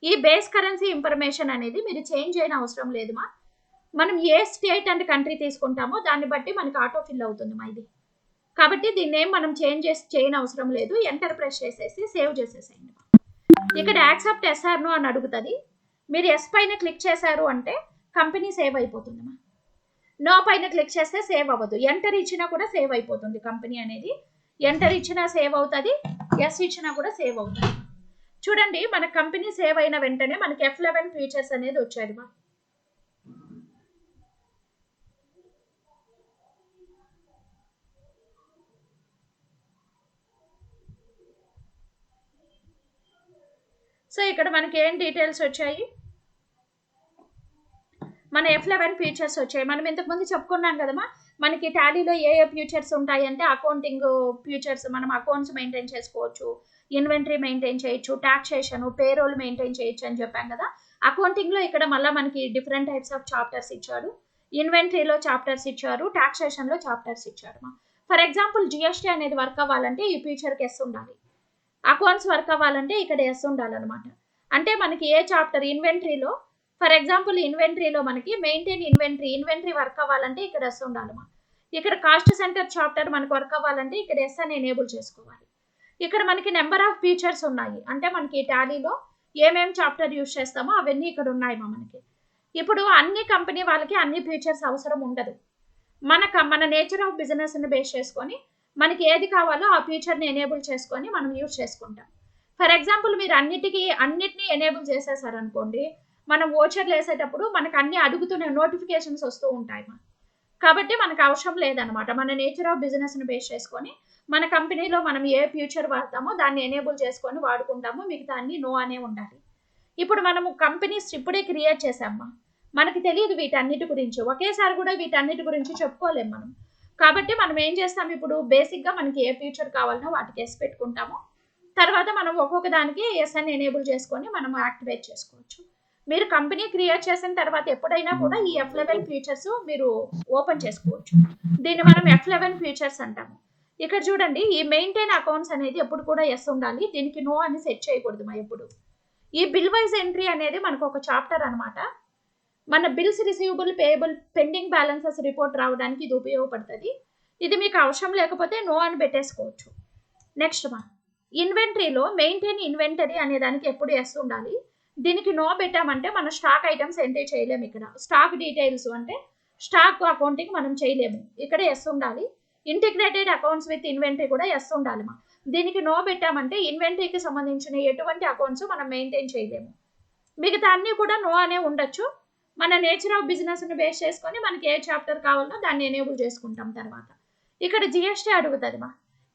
ఈ బేస్ కరెన్సీ ఇన్ఫర్మేషన్ అనేది మీరు చేంజ్ అయిన అవసరం లేదుమా. మనం ఏ స్టేట్ అండ్ కంట్రీ తీసుకుంటామో దాన్ని బట్టి మనకి ఆటో ఫిల్ అవుతుంది మా ఇది. కాబట్టి దీన్ని ఏం మనం చేయని అవసరం లేదు. ఎంటర్ ప్రెస్ చేసేసి సేవ్ చేసేసేయండి. ఇక్కడ యాక్సెప్ట్ ఎస్ఆర్ నో అని అడుగుతుంది. మీరు ఎస్ పైన క్లిక్ చేశారు అంటే కంపెనీ సేవ్ అయిపోతుందమ్మా. నో పైన క్లిక్ చేస్తే సేవ్ అవ్వదు. ఎంటర్ ఇచ్చినా కూడా సేవ్ అయిపోతుంది కంపెనీ అనేది. ఎంటర్ ఇచ్చినా సేవ్ అవుతుంది, ఎస్ ఇచ్చినా కూడా సేవ్ అవుతుంది. చూడండి, మన కంపెనీ సేవ్ అయిన వెంటనే మనకి F11 ఫీచర్స్ అనేది వచ్చాయి. సో ఇక్కడ మనకి ఏం డీటెయిల్స్ వచ్చాయి, మన F11 ఫీచర్స్ వచ్చాయి. మనం ఇంతకుముందు చెప్పుకున్నాం కదమ్మా, మనకి టాలీలో ఏ ఫీచర్స్ ఉంటాయి అంటే అకౌంటింగ్ ఫీచర్స్, మనం అకౌంట్స్ మెయింటైన్ చేసుకోవచ్చు, ఇన్వెంటరీ మెయింటైన్ చేయొచ్చు, టాక్సేషన్, పేరోల్ మెయింటైన్ చేయొచ్చు అని చెప్పాం కదా. అకౌంటింగ్లో ఇక్కడ మళ్ళీ మనకి డిఫరెంట్ టైప్స్ ఆఫ్ చాప్టర్స్ ఇచ్చాడు. ఇన్వెంటరీలో చాప్టర్స్ ఇచ్చారు, టాక్సేషన్లో చాప్టర్స్ ఇచ్చారు. ఫర్ ఎగ్జాంపుల్ జిఎస్టీ అనేది వర్క్ అవ్వాలంటే ఈ ఫీచర్కి ఎస్ ఉండాలి. అకౌంట్స్ వర్క్ అవ్వాలంటే ఇక్కడ ఎస్ ఉండాలన్నమాట. అంటే మనకి ఏ చాప్టర్ ఇన్వెంటరీలో, ఫర్ ఎగ్జాంపుల్ ఇన్వెంటరీలో మనకి మెయింటైన్ ఇన్వెంటరీ వర్క్ అవ్వాలంటే ఇక్కడ ఎస్ ఉండాలమ్మా. ఇక్కడ కాస్ట్ సెంటర్ చాప్టర్ మనకు వర్క్ అవ్వాలంటే ఇక్కడ ఎస్ అని ఎనేబుల్ చేసుకోవాలి. ఇక్కడ మనకి నెంబర్ ఆఫ్ ఫీచర్స్ ఉన్నాయి, అంటే మనకి టాలీలో ఏమేం చాప్టర్ యూజ్ చేస్తామో అవన్నీ ఇక్కడ ఉన్నాయి మనకి. ఇప్పుడు అన్ని కంపెనీ వాళ్ళకి అన్ని ఫీచర్స్ అవసరం ఉండదు. మన నేచర్ ఆఫ్ బిజినెస్ని బేస్ చేసుకొని మనకి ఏది కావాలో ఆ ఫీచర్ని ఎనేబుల్ చేసుకొని మనం యూజ్ చేసుకుంటాం. ఫర్ ఎగ్జాంపుల్ మీరు అన్నిటినీ ఎనేబుల్ చేసేసారనుకోండి, మనం ఓచర్లు వేసేటప్పుడు మనకు అన్ని అడుగుతున్న నోటిఫికేషన్స్ వస్తూ ఉంటాయి. కాబట్టి మనకు అవసరం లేదనమాట. మన నేచర్ ఆఫ్ బిజినెస్ని బేస్ చేసుకొని మన కంపెనీలో మనం ఏ ఫ్యూచర్ వాడతామో దాన్ని ఎనేబుల్ చేసుకొని వాడుకుంటాము, మిగతా అన్ని నో అనే ఉండాలి. ఇప్పుడు మనము కంపెనీస్ ఇప్పుడే క్రియేట్ చేసామా, మనకి తెలియదు వీటన్నిటి గురించి, ఒకేసారి కూడా వీటన్నిటి గురించి చెప్పుకోలేము మనం. కాబట్టి మనం ఏం చేస్తాం, ఇప్పుడు బేసిక్గా మనకి ఏ ఫీచర్ కావాలనో వాటికి ఎస్ పెట్టుకుంటాము. తర్వాత మనం ఒక్కొక్క దానికి ఎస్ అని ఎనేబుల్ చేసుకొని మనం యాక్టివేట్ చేసుకోవచ్చు. మీరు కంపెనీ క్రియేట్ చేసిన తర్వాత ఎప్పుడైనా కూడా ఈ F11 ఫీచర్స్ మీరు ఓపెన్ చేసుకోవచ్చు. దీన్ని మనం F11 ఫీచర్స్ అంటాము. ఇక్కడ చూడండి, ఈ మెయింటైన్ అకౌంట్స్ అనేది ఎప్పుడు కూడా ఎస్ ఉండాలి, దీనికి నో అని సెట్ చేయకూడదు ఎప్పుడు. ఈ బిల్ వైజ్ ఎంట్రీ అనేది మనకు ఒక చాప్టర్ అనమాట. మన bills receivable, payable, pending balances report రావడానికి ఇది ఉపయోగపడుతుంది. ఇది మీకు అవసరం లేకపోతే నో అని పెట్టేసుకోవచ్చు. నెక్స్ట్ ఇన్వెంటరీలో మెయింటైన్ ఇన్వెంటరీ అనే దానికి ఎప్పుడు ఎస్ ఉండాలి. దీనికి నో పెట్టామంటే మన స్టాక్ ఐటమ్స్ ఎంట్రీ చేయలేము. ఇక్కడ స్టాక్ డీటెయిల్స్ అంటే స్టాక్ అకౌంటింగ్ మనం చేయలేము, ఇక్కడ ఎస్ ఉండాలి. ఇంటిగ్రేటెడ్ అకౌంట్స్ విత్ ఇన్వెంటరీ కూడా ఎస్ ఉండాలి. దీనికి నో పెట్టామంటే ఇన్వెంటరీకి సంబంధించిన ఎటువంటి అకౌంట్స్ మనం మెయింటైన్ చేయలేము. మిగతా అన్నీ కూడా నో అనే ఉండొచ్చు. మన నేచర్ ఆఫ్ బిజినెస్ని బేస్ చేసుకొని మనకి ఏ చాప్టర్ కావాలో దాన్ని ఎనేబుల్ చేసుకుంటాం. తర్వాత ఇక్కడ జిఎస్టీ అడుగుతుంది.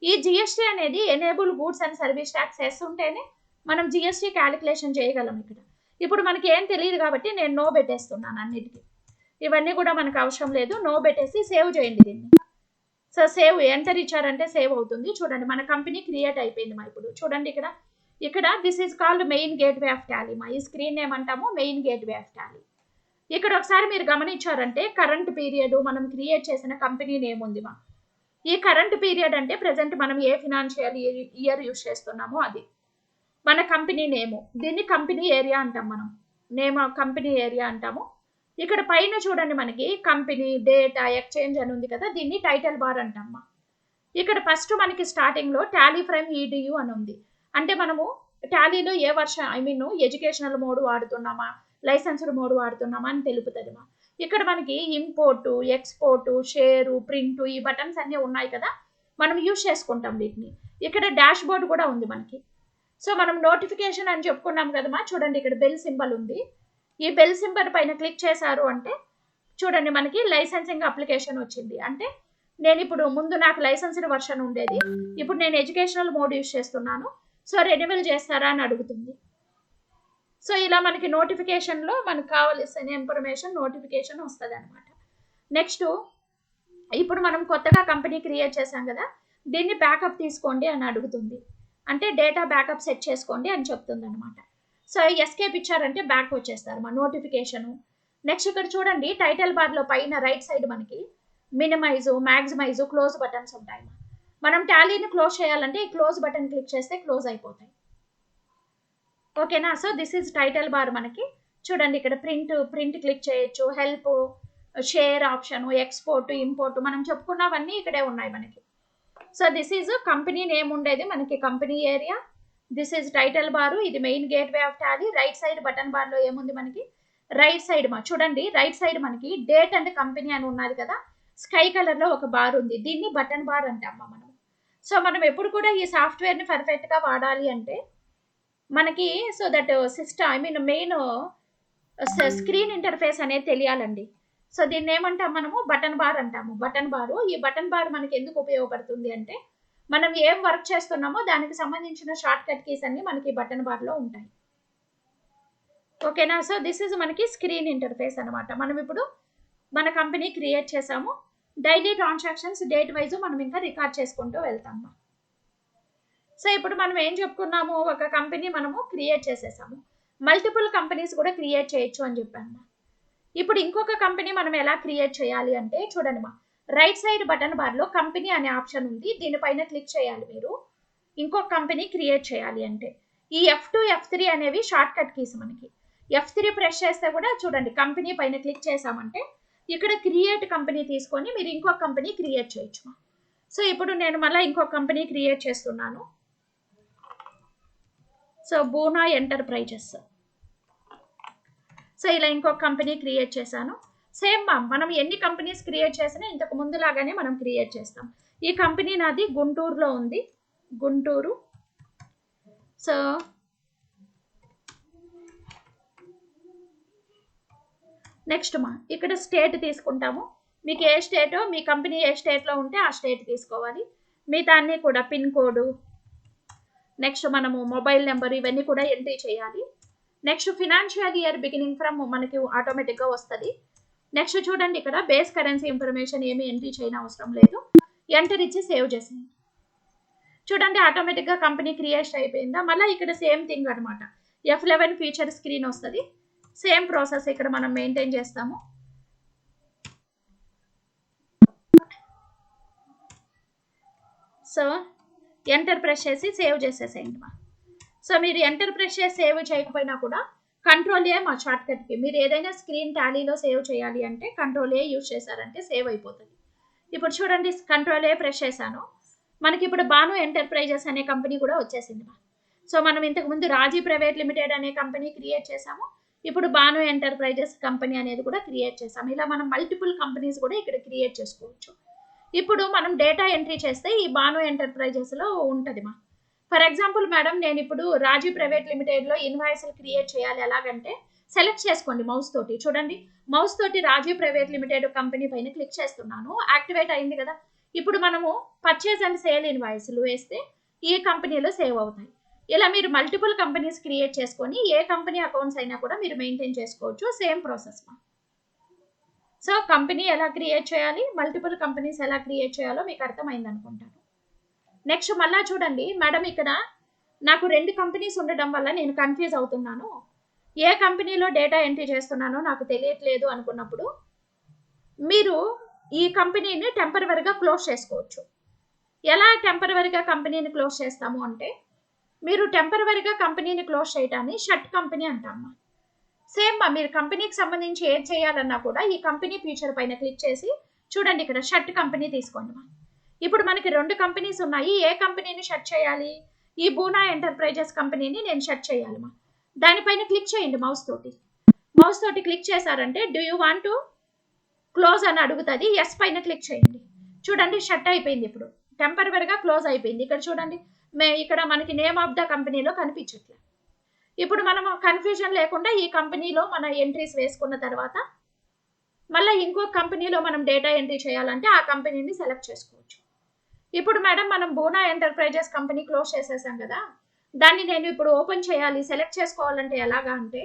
ఈ జిఎస్టీ అనేది enable goods and service tax yes ఉంటేనే మనం జిఎస్టీ క్యాలిక్యులేషన్ చేయగలం. ఇప్పుడు మనకి ఏం తెలియదు కాబట్టి నేను నో పెట్టేస్తున్నాను అన్నిటికీ. ఇవన్నీ కూడా మనకు అవసరం లేదు, నో పెట్టేసి సేవ్ చేయండి దీన్ని. సో సేవ్ ఎంటర్ ఇచ్చారంటే సేవ్ అవుతుంది. చూడండి, మన కంపెనీ క్రియేట్ అయిపోయింది. ఇప్పుడు చూడండి, ఇక్కడ ఇక్కడ this is called main gateway of Tally మా. ఈ స్క్రీన్ ఏమంటాము మెయిన్ గేట్వే ఆఫ్ టాలీ. ఇక్కడ ఒకసారి మీరు గమనించారంటే కరెంట్ పీరియడ్ మనం క్రియేట్ చేసిన కంపెనీ నేమ్ ఉంది మా. ఈ కరెంట్ పీరియడ్ అంటే ప్రజెంట్ మనం ఏ ఫినాన్షియల్ ఇయర్ యూజ్ చేస్తున్నామో అది మన కంపెనీ నేము. దీన్ని కంపెనీ ఏరియా అంటాం మనం. నేమ్ కంపెనీ ఏరియా అంటాము. ఇక్కడ పైన చూడండి మనకి కంపెనీ డేటా ఎక్స్చేంజ్ అని ఉంది కదా, దీన్ని టైటిల్ బార్ అంటామ్మా. ఇక్కడ ఫస్ట్ మనకి స్టార్టింగ్ లో టాలీ ఫ్రమ్ ఈడియు అని ఉంది. అంటే మనము టాలీలో ఏ వర్షన్ ఎడ్యుకేషనల్ మోడ్ వాడుతున్నామా లైసెన్స్డ్ మోడ్ వాడుతున్నామా అని తెలుపుతుంది మా. ఇక్కడ మనకి ఇంపోర్టు ఎక్స్పోర్టు షేరు ప్రింట్ ఈ బటన్స్ అన్నీ ఉన్నాయి కదా, మనం యూజ్ చేసుకుంటాం వీటిని. ఇక్కడ డాష్ బోర్డ్ కూడా ఉంది మనకి. సో మనం నోటిఫికేషన్ అని చెప్పుకున్నాం కదమ్మా, చూడండి ఇక్కడ బెల్ సింబల్ ఉంది. ఈ బెల్ సింబల్ పైన క్లిక్ చేశారు అంటే చూడండి మనకి లైసెన్సింగ్ అప్లికేషన్ వచ్చింది. అంటే నేను ఇప్పుడు ముందు నాకు లైసెన్స్డ్ వర్షన్ ఉండేది, ఇప్పుడు నేను ఎడ్యుకేషనల్ మోడ్ యూజ్ చేస్తున్నాను, సో రెన్యువల్ చేస్తారా అని అడుగుతుంది. సో ఇలా మనకి నోటిఫికేషన్లో మనకు కావాల్సిన ఇన్ఫర్మేషన్ నోటిఫికేషన్ వస్తుంది అనమాట. నెక్స్ట్ ఇప్పుడు మనం కొత్తగా కంపెనీ క్రియేట్ చేసాం కదా, దీన్ని బ్యాకప్ తీసుకోండి అని అడుగుతుంది. అంటే డేటా బ్యాకప్ సెట్ చేసుకోండి అని చెప్తుంది అనమాట. సో ఎస్కేప్ ఇచ్చారంటే బ్యాక్ వచ్చేస్తారు మా నోటిఫికేషను. నెక్స్ట్ ఇక్కడ చూడండి టైటిల్ బార్లో పైన రైట్ సైడ్ మనకి మినిమైజ్ మ్యాక్సిమైజ్ క్లోజ్ బటన్స్ ఉంటాయి. మనం టాలీని క్లోజ్ చేయాలంటే ఈ క్లోజ్ బటన్ క్లిక్ చేస్తే క్లోజ్ అయిపోతాయి. ఓకేనా. So this is title bar. మనకి చూడండి ఇక్కడ ప్రింట్ క్లిక్ చేయొచ్చు, help share option export import మనం చెప్పుకున్నవన్నీ ఇక్కడే ఉన్నాయి మనకి. So this is company name ఉండేది మనకి company area. This is title bar, ఇది main gateway of Tally. Right side button బార్లో ఏముంది మనకి రైట్ సైడ్ మా చూడండి రైట్ సైడ్ మనకి డేట్ అండ్ కంపెనీ అని ఉన్నది కదా, స్కై కలర్లో ఒక బార్ ఉంది, దీన్ని బటన్ బార్ అంటామా మనం. సో మనం ఎప్పుడు కూడా ఈ సాఫ్ట్వేర్ని పర్ఫెక్ట్గా వాడాలి అంటే మనకి so that system main screen interface అనేది తెలియాలండి. సో దీన్ని ఏమంటాం మనము బటన్ బార్ అంటాము. బటన్ బారు, ఈ బటన్ బార్ మనకి ఎందుకు ఉపయోగపడుతుంది అంటే మనం ఏం వర్క్ చేస్తున్నామో దానికి సంబంధించిన షార్ట్ కట్ కీస్ అన్ని మనకి బటన్ బార్లో ఉంటాయి. ఓకేనా. సో దిస్ ఈజ్ మనకి స్క్రీన్ ఇంటర్ఫేస్ అనమాట. మనం ఇప్పుడు మన కంపెనీ క్రియేట్ చేసాము, డైలీ ట్రాన్సాక్షన్స్ డేట్ వైజ్ మనం ఇంకా రికార్డ్ చేసుకుంటూ వెళ్తాము. సో ఇప్పుడు మనం ఏం చెప్పుకున్నాము, ఒక కంపెనీ మనము క్రియేట్ చేసేసాము, మల్టిపుల్ కంపెనీస్ కూడా క్రియేట్ చేయొచ్చు అని చెప్పాము. ఇప్పుడు ఇంకొక కంపెనీ మనం ఎలా క్రియేట్ చేయాలి అంటే చూడండి మా రైట్ సైడ్ బటన్ బార్లో కంపెనీ అనే ఆప్షన్ ఉంది, దీనిపైన క్లిక్ చేయాలి మీరు. ఇంకొక కంపెనీ క్రియేట్ చేయాలి అంటే ఈ F2 F3 అనేవి షార్ట్ కట్ కీస్ మనకి. F3 ప్రెస్ చేస్తే కూడా చూడండి కంపెనీ పైన క్లిక్ చేసామంటే ఇక్కడ క్రియేట్ కంపెనీ తీసుకొని మీరు ఇంకొక కంపెనీ క్రియేట్ చేయొచ్చు. సో ఇప్పుడు నేను మళ్ళీ ఇంకొక కంపెనీ క్రియేట్ చేస్తున్నాను. సో బూనా ఎంటర్ప్రైజెస్. సో ఇలా ఇంకొక కంపెనీ క్రియేట్ చేశాను. సేమ్ మనం ఎన్ని కంపెనీస్ క్రియేట్ చేసినా ఇంతకు ముందులాగానే మనం క్రియేట్ చేస్తాం. ఈ కంపెనీ నాది గుంటూరులో ఉంది, గుంటూరు. సో నెక్స్ట్ ఇక్కడ స్టేట్ తీసుకుంటాము. మీకు ఏ స్టేటో మీ కంపెనీ ఏ స్టేట్లో ఉంటే ఆ స్టేట్ తీసుకోవాలి. మిగతా అన్నీ కూడా పిన్ కోడ్, నెక్స్ట్ మనము మొబైల్ నెంబర్ ఇవన్నీ కూడా ఎంట్రీ చేయాలి. Next financial year beginning from మనకి ఆటోమేటిక్గా వస్తుంది. నెక్స్ట్ చూడండి ఇక్కడ బేస్ కరెన్సీ ఇన్ఫర్మేషన్ ఏమీ ఎంట్రీ చేయని అవసరం లేదు, ఎంటర్ ఇచ్చి సేవ్ చేసింది. చూడండి ఆటోమేటిక్గా కంపెనీ క్రియేట్ అయిపోయిందా. మళ్ళీ ఇక్కడ సేమ్ థింగ్ అనమాట, F11 ఫీచర్ స్క్రీన్ వస్తుంది. సేమ్ ప్రాసెస్ ఇక్కడ మనం మెయింటైన్ చేస్తాము. సో ఎంటర్ ప్రెస్ చేసి సేవ్ చేసేసేయండి మా. సో మీరు ఎంటర్ ప్రెస్ చేసి సేవ్ చేయకపోయినా కూడా కంట్రోల్-A మా షార్ట్ కట్కి. మీరు ఏదైనా స్క్రీన్ టాలీలో సేవ్ చేయాలి అంటే కంట్రోల్-A యూజ్ చేశారంటే సేవ్ అయిపోతుంది. ఇప్పుడు చూడండి కంట్రోల్-A ప్రెస్ చేశాను, మనకి ఇప్పుడు బాను ఎంటర్ప్రైజెస్ అనే కంపెనీ కూడా వచ్చేసింది మా. సో మనం ఇంతకుముందు రాజీ ప్రైవేట్ లిమిటెడ్ అనే కంపెనీ క్రియేట్ చేసాము, ఇప్పుడు బాను ఎంటర్ప్రైజెస్ కంపెనీ అనేది కూడా క్రియేట్ చేసాము. ఇలా మనం మల్టిపుల్ కంపెనీస్ కూడా ఇక్కడ క్రియేట్ చేసుకోవచ్చు. ఇప్పుడు మనం డేటా ఎంట్రీ చేస్తే ఈ బాను ఎంటర్ప్రైజెస్లో ఉంటుంది మా. ఫర్ ఎగ్జాంపుల్ మేడం నేను ఇప్పుడు రాజీ ప్రైవేట్ లిమిటెడ్లో ఇన్వాయిస్లు క్రియేట్ చేయాలి, ఎలాగంటే సెలెక్ట్ చేసుకోండి మౌస్ తోటి. చూడండి మౌస్ తోటి రాజీ ప్రైవేట్ లిమిటెడ్ కంపెనీ పైన క్లిక్ చేస్తున్నాను, యాక్టివేట్ అయింది కదా. ఇప్పుడు మనము పర్చేజ్ అండ్ సేల్ ఇన్వాయిస్లు వేస్తే ఈ కంపెనీలో సేవ్ అవుతాయి. ఇలా మీరు మల్టిపుల్ కంపెనీస్ క్రియేట్ చేసుకొని ఏ కంపెనీ అకౌంట్స్ అయినా కూడా మీరు మెయింటైన్ చేసుకోవచ్చు. సేమ్ ప్రాసెస్ మా. సో కంపెనీ ఎలా క్రియేట్ చేయాలి, మల్టిపుల్ కంపెనీస్ ఎలా క్రియేట్ చేయాలో మీకు అర్థమైంది అనుకుంటాను. నెక్స్ట్ మళ్ళీ చూడండి మేడం ఇక్కడ నాకు 2 కంపెనీస్ ఉండడం వల్ల నేను కన్ఫ్యూజ్ అవుతున్నాను. ఏ కంపెనీలో డేటా ఎంట్రీ చేస్తున్నానో నాకు తెలియట్లేదు అనుకున్నప్పుడు మీరు ఈ కంపెనీని టెంపరవరీగా క్లోజ్ చేసుకోవచ్చు. ఎలా టెంపరవరీగా కంపెనీని క్లోజ్ చేస్తాము అంటే, మీరు టెంపరవరీగా కంపెనీని క్లోజ్ చేయడాన్ని షట్ కంపెనీ అంటాము. సేమ్ మీరు కంపెనీకి సంబంధించి ఏది చేయాలన్నా కూడా ఈ కంపెనీ ఫీచర్ పైన క్లిక్ చేసి చూడండి, ఇక్కడ షట్ కంపెనీ తీసుకోండి. ఇప్పుడు మనకి 2 కంపెనీస్ ఉన్నాయి. ఏ కంపెనీని షట్ చేయాలి? ఈ బూనా ఎంటర్ప్రైజెస్ కంపెనీని నేను షట్ చేయాలి. దానిపైన క్లిక్ చేయండి మౌస్ తోటి క్లిక్ చేశారంటే do you want to close అని అడుగుతుంది. ఎస్ పైన క్లిక్ చేయండి. చూడండి, షట్ అయిపోయింది. ఇప్పుడు టెంపరవరీగా క్లోజ్ అయిపోయింది. ఇక్కడ చూడండి, ఇక్కడ మనకి నేమ్ ఆఫ్ ద కంపెనీలో కనిపించట్లేదు. ఇప్పుడు మనం కన్ఫ్యూజన్ లేకుండా ఈ కంపెనీలో మన ఎంట్రీస్ వేసుకున్న తర్వాత మళ్ళీ ఇంకో కంపెనీలో మనం డేటా ఎంట్రీ చేయాలంటే ఆ కంపెనీని సెలెక్ట్ చేసుకోవచ్చు. ఇప్పుడు మేడం మనం బూనా ఎంటర్ప్రైజెస్ కంపెనీ క్లోజ్ చేసేసాం కదా, దాన్ని నేను ఇప్పుడు ఓపెన్ చేయాలి, సెలెక్ట్ చేసుకోవాలంటే ఎలాగా అంటే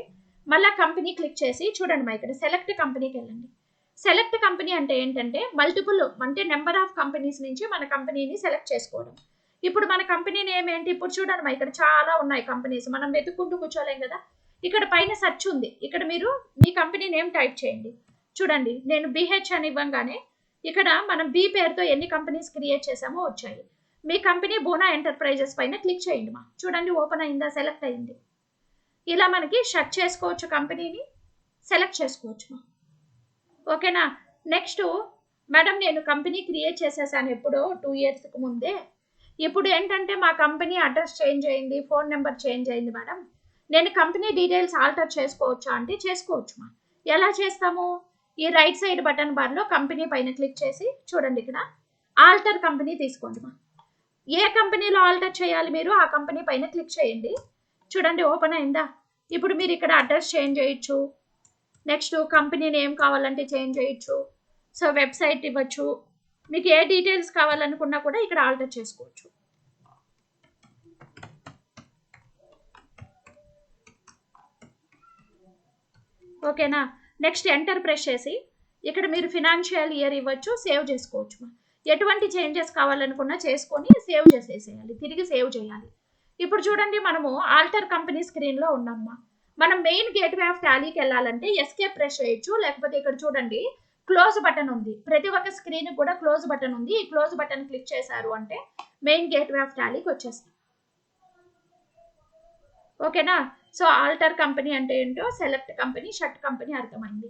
మళ్ళీ కంపెనీ క్లిక్ చేసి చూడండి, ఇక్కడ సెలెక్ట్ కంపెనీకి వెళ్ళండి. సెలెక్ట్ కంపెనీ అంటే ఏంటంటే మల్టిపుల్ అంటే నెంబర్ ఆఫ్ కంపెనీస్ నుంచి మన కంపెనీని సెలెక్ట్ చేసుకోవడం. ఇప్పుడు మన కంపెనీ నేమ్ ఏంటి? ఇప్పుడు చూడండి, ఇక్కడ చాలా ఉన్నాయి కంపెనీస్, మనం వెతుక్కుంటూ కూర్చోలేం కదా. ఇక్కడ పైన సెర్చ్ ఉంది, ఇక్కడ మీరు మీ కంపెనీ నేమ్ టైప్ చేయండి. చూడండి, నేను బిహెచ్ అని ఇవ్వగానే ఇక్కడ మనం బి పేరుతో ఎన్ని కంపెనీస్ క్రియేట్ చేసామో వచ్చాయి. మీ కంపెనీ బూనా ఎంటర్ప్రైజెస్ పైన క్లిక్ చేయండి. చూడండి, ఓపెన్ అయిందా, సెలెక్ట్ అయింది. ఇలా మనకి షట్ చేసుకోవచ్చు, కంపెనీని సెలెక్ట్ చేసుకోవచ్చు. ఓకేనా? నెక్స్ట్ మేడం నేను కంపెనీ క్రియేట్ చేసేసాను ఎప్పుడో 2 yearsకి ముందే. ఇప్పుడు ఏంటంటే మా కంపెనీ అడ్రస్ చేంజ్ అయింది, ఫోన్ నెంబర్ చేంజ్ అయింది మేడం, నేను కంపెనీ డీటెయిల్స్ ఆల్టర్ చేసుకోవచ్చా అంటే చేసుకోవచ్చు. ఎలా చేస్తాము? ఈ రైట్ సైడ్ బటన్ బార్లో కంపెనీ పైన క్లిక్ చేసి చూడండి, ఇక్కడ ఆల్టర్ కంపెనీ తీసుకోండి. ఏ కంపెనీలో ఆల్టర్ చేయాలి మీరు ఆ కంపెనీ పైన క్లిక్ చేయండి. చూడండి, ఓపెన్ అయిందా? ఇప్పుడు మీరు ఇక్కడ అడ్రస్ చేంజ్ చేయొచ్చు, నెక్స్ట్ కంపెనీ నేమ్ కావాలంటే చేంజ్ చేయొచ్చు, సో వెబ్సైట్ ఇవ్వచ్చు, మీకు ఏ డీటెయిల్స్ కావాలనుకున్నా కూడా ఇక్కడ ఆల్టర్ చేసుకోవచ్చు. ఓకేనా? నెక్స్ట్ ఎంటర్ ప్రెస్ చేసి ఇక్కడ మీరు ఫినాన్షియల్ ఇయర్ ఇవ్వచ్చు, సేవ్ చేసుకోవచ్చు. ఎటువంటి చేంజెస్ కావాలనుకున్నా చేసుకొని సేవ్ చేసేసేయాలి, తిరిగి సేవ్ చేయాలి. ఇప్పుడు చూడండి, మనము ఆల్టర్ కంపెనీ స్క్రీన్లో ఉన్నామా. మనం మెయిన్ గేట్వే ఆఫ్ టాలీకి వెళ్ళాలంటే ఎస్కేప్ ప్రెస్ చేయొచ్చు, లేకపోతే ఇక్కడ చూడండి క్లోజ్ బటన్ ఉంది. ప్రతి ఒక్క స్క్రీన్ కూడా క్లోజ్ బటన్ ఉంది. ఈ క్లోజ్ బటన్ క్లిక్ చేశారు అంటే మెయిన్ గేట్వే ఆఫ్ టాలీకి వచ్చేస్తుంది. ఓకేనా? సో ఆల్టర్ కంపెనీ అంటే ఏంటో, సెలెక్ట్ కంపెనీ, షట్ కంపెనీ అర్థమైంది.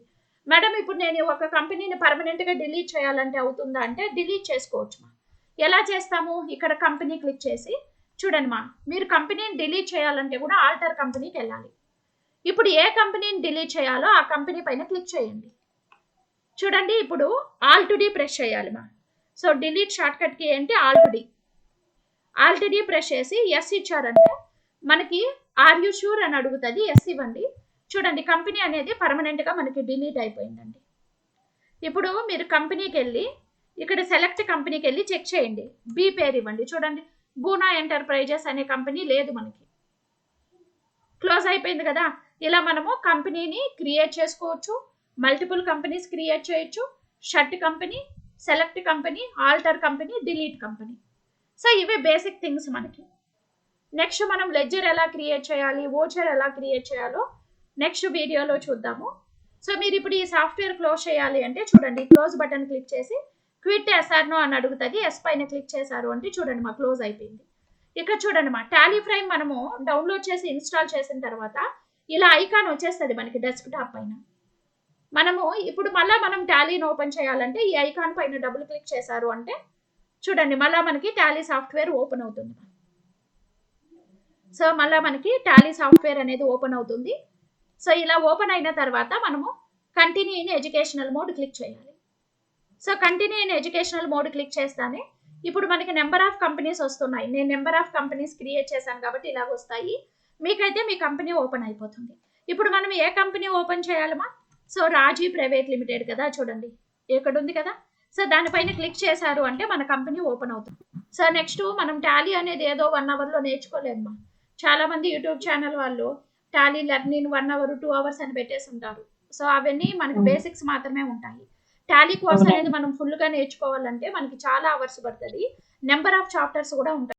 మేడం ఇప్పుడు నేను ఒక కంపెనీని పర్మనెంట్గా డిలీట్ చేయాలంటే అవుతుందా అంటే డిలీట్ చేసుకోవచ్చు. ఎలా చేస్తాము? ఇక్కడ కంపెనీ క్లిక్ చేసి చూడండి మీరు కంపెనీని డిలీట్ చేయాలంటే కూడా ఆల్టర్ కంపెనీకి వెళ్ళాలి. ఇప్పుడు ఏ కంపెనీని డిలీట్ చేయాలో ఆ కంపెనీ పైన క్లిక్ చేయండి. చూడండి, ఇప్పుడు ఆల్ట్-డి ప్రెస్ చేయాలి. సో డిలీట్ షార్ట్ కట్కి ఏంటి? ఆల్ట్-డి ప్రెస్ చేసి ఎస్ ఇచ్చారంటే మనకి ఆర్ యూ షూర్ అని అడుగుతుంది, ఎస్ ఇవ్వండి. చూడండి, కంపెనీ అనేది పర్మనెంట్గా మనకి డిలీట్ అయిపోయిందండి. ఇప్పుడు మీరు కంపెనీకి వెళ్ళి ఇక్కడ సెలెక్ట్ కంపెనీకి వెళ్ళి చెక్ చేయండి, బి పేరు ఇవ్వండి. చూడండి, బూనా ఎంటర్ప్రైజెస్ అనే కంపెనీ లేదు, మనకి క్లోజ్ అయిపోయింది కదా. ఇలా మనము కంపెనీని క్రియేట్ చేసుకోవచ్చు, మల్టిపుల్ కంపెనీస్ క్రియేట్ చేయొచ్చు, shut company, select company, alter company, delete company. So ఇవే బేసిక్ థింగ్స్ మనకి. నెక్స్ట్ మనం లెడ్జర్ ఎలా క్రియేట్ చేయాలి, వోచర్ ఎలా క్రియేట్ చేయాలో నెక్స్ట్ వీడియోలో చూద్దాము. సో మీరు ఇప్పుడు ఈ సాఫ్ట్వేర్ క్లోజ్ చేయాలి అంటే చూడండి, క్లోజ్ బటన్ క్లిక్ చేసి క్విట్ ఎస్ఆర్నో అని అడుగుతుంది. ఎస్ పైన క్లిక్ చేశారు అంటే చూడండి క్లోజ్ అయిపోయింది. ఇక్కడ చూడండి టాలీ ఫ్రేమ్ మనము డౌన్లోడ్ చేసి ఇన్స్టాల్ చేసిన తర్వాత ఇలా ఐకాన్ వచ్చేస్తుంది మనకి డెస్క్టాప్ పైన. మనము ఇప్పుడు మళ్ళీ మనం టాలీని ఓపెన్ చేయాలంటే ఈ ఐకాన్ పైన డబుల్ క్లిక్ చేశారు అంటే చూడండి మళ్ళీ మనకి టాలీ సాఫ్ట్వేర్ ఓపెన్ అవుతుంది. సో మళ్ళీ మనకి టాలీ సాఫ్ట్వేర్ అనేది ఓపెన్ అవుతుంది. సో ఇలా ఓపెన్ అయిన తర్వాత మనము continue in educational mode click చేయాలి. So continue in educational mode click చేస్తానే ఇప్పుడు మనకి నెంబర్ ఆఫ్ కంపెనీస్ వస్తున్నాయి. నేను నెంబర్ ఆఫ్ కంపెనీస్ క్రియేట్ చేశాను కాబట్టి ఇలా వస్తాయి. మీకైతే మీ కంపెనీ ఓపెన్ అయిపోతుంది. ఇప్పుడు మనం ఏ కంపెనీ ఓపెన్ చేయాలమా? సో రాజీ ప్రైవేట్ లిమిటెడ్ కదా, చూడండి ఇక్కడ ఉంది కదా. సో దానిపైన క్లిక్ చేశారు అంటే మన కంపెనీ ఓపెన్ అవుతుంది. సో నెక్స్ట్ మనం టాలీ అనేది ఏదో 1 అవర్లో నేర్చుకోలేమా. చాలా మంది యూట్యూబ్ ఛానల్ వాళ్ళు టాలీ లెర్నింగ్ 1 అవర్ 2 అవర్స్ అని పెట్టేసి ఉంటారు. సో అవన్నీ మనకి బేసిక్స్ మాత్రమే ఉంటాయి. టాలీ కోర్స్ అనేది మనం ఫుల్గా నేర్చుకోవాలంటే మనకి చాలా అవర్స్ పడుతుంది. నెంబర్ ఆఫ్ చాప్టర్స్ కూడా ఉంటాయి.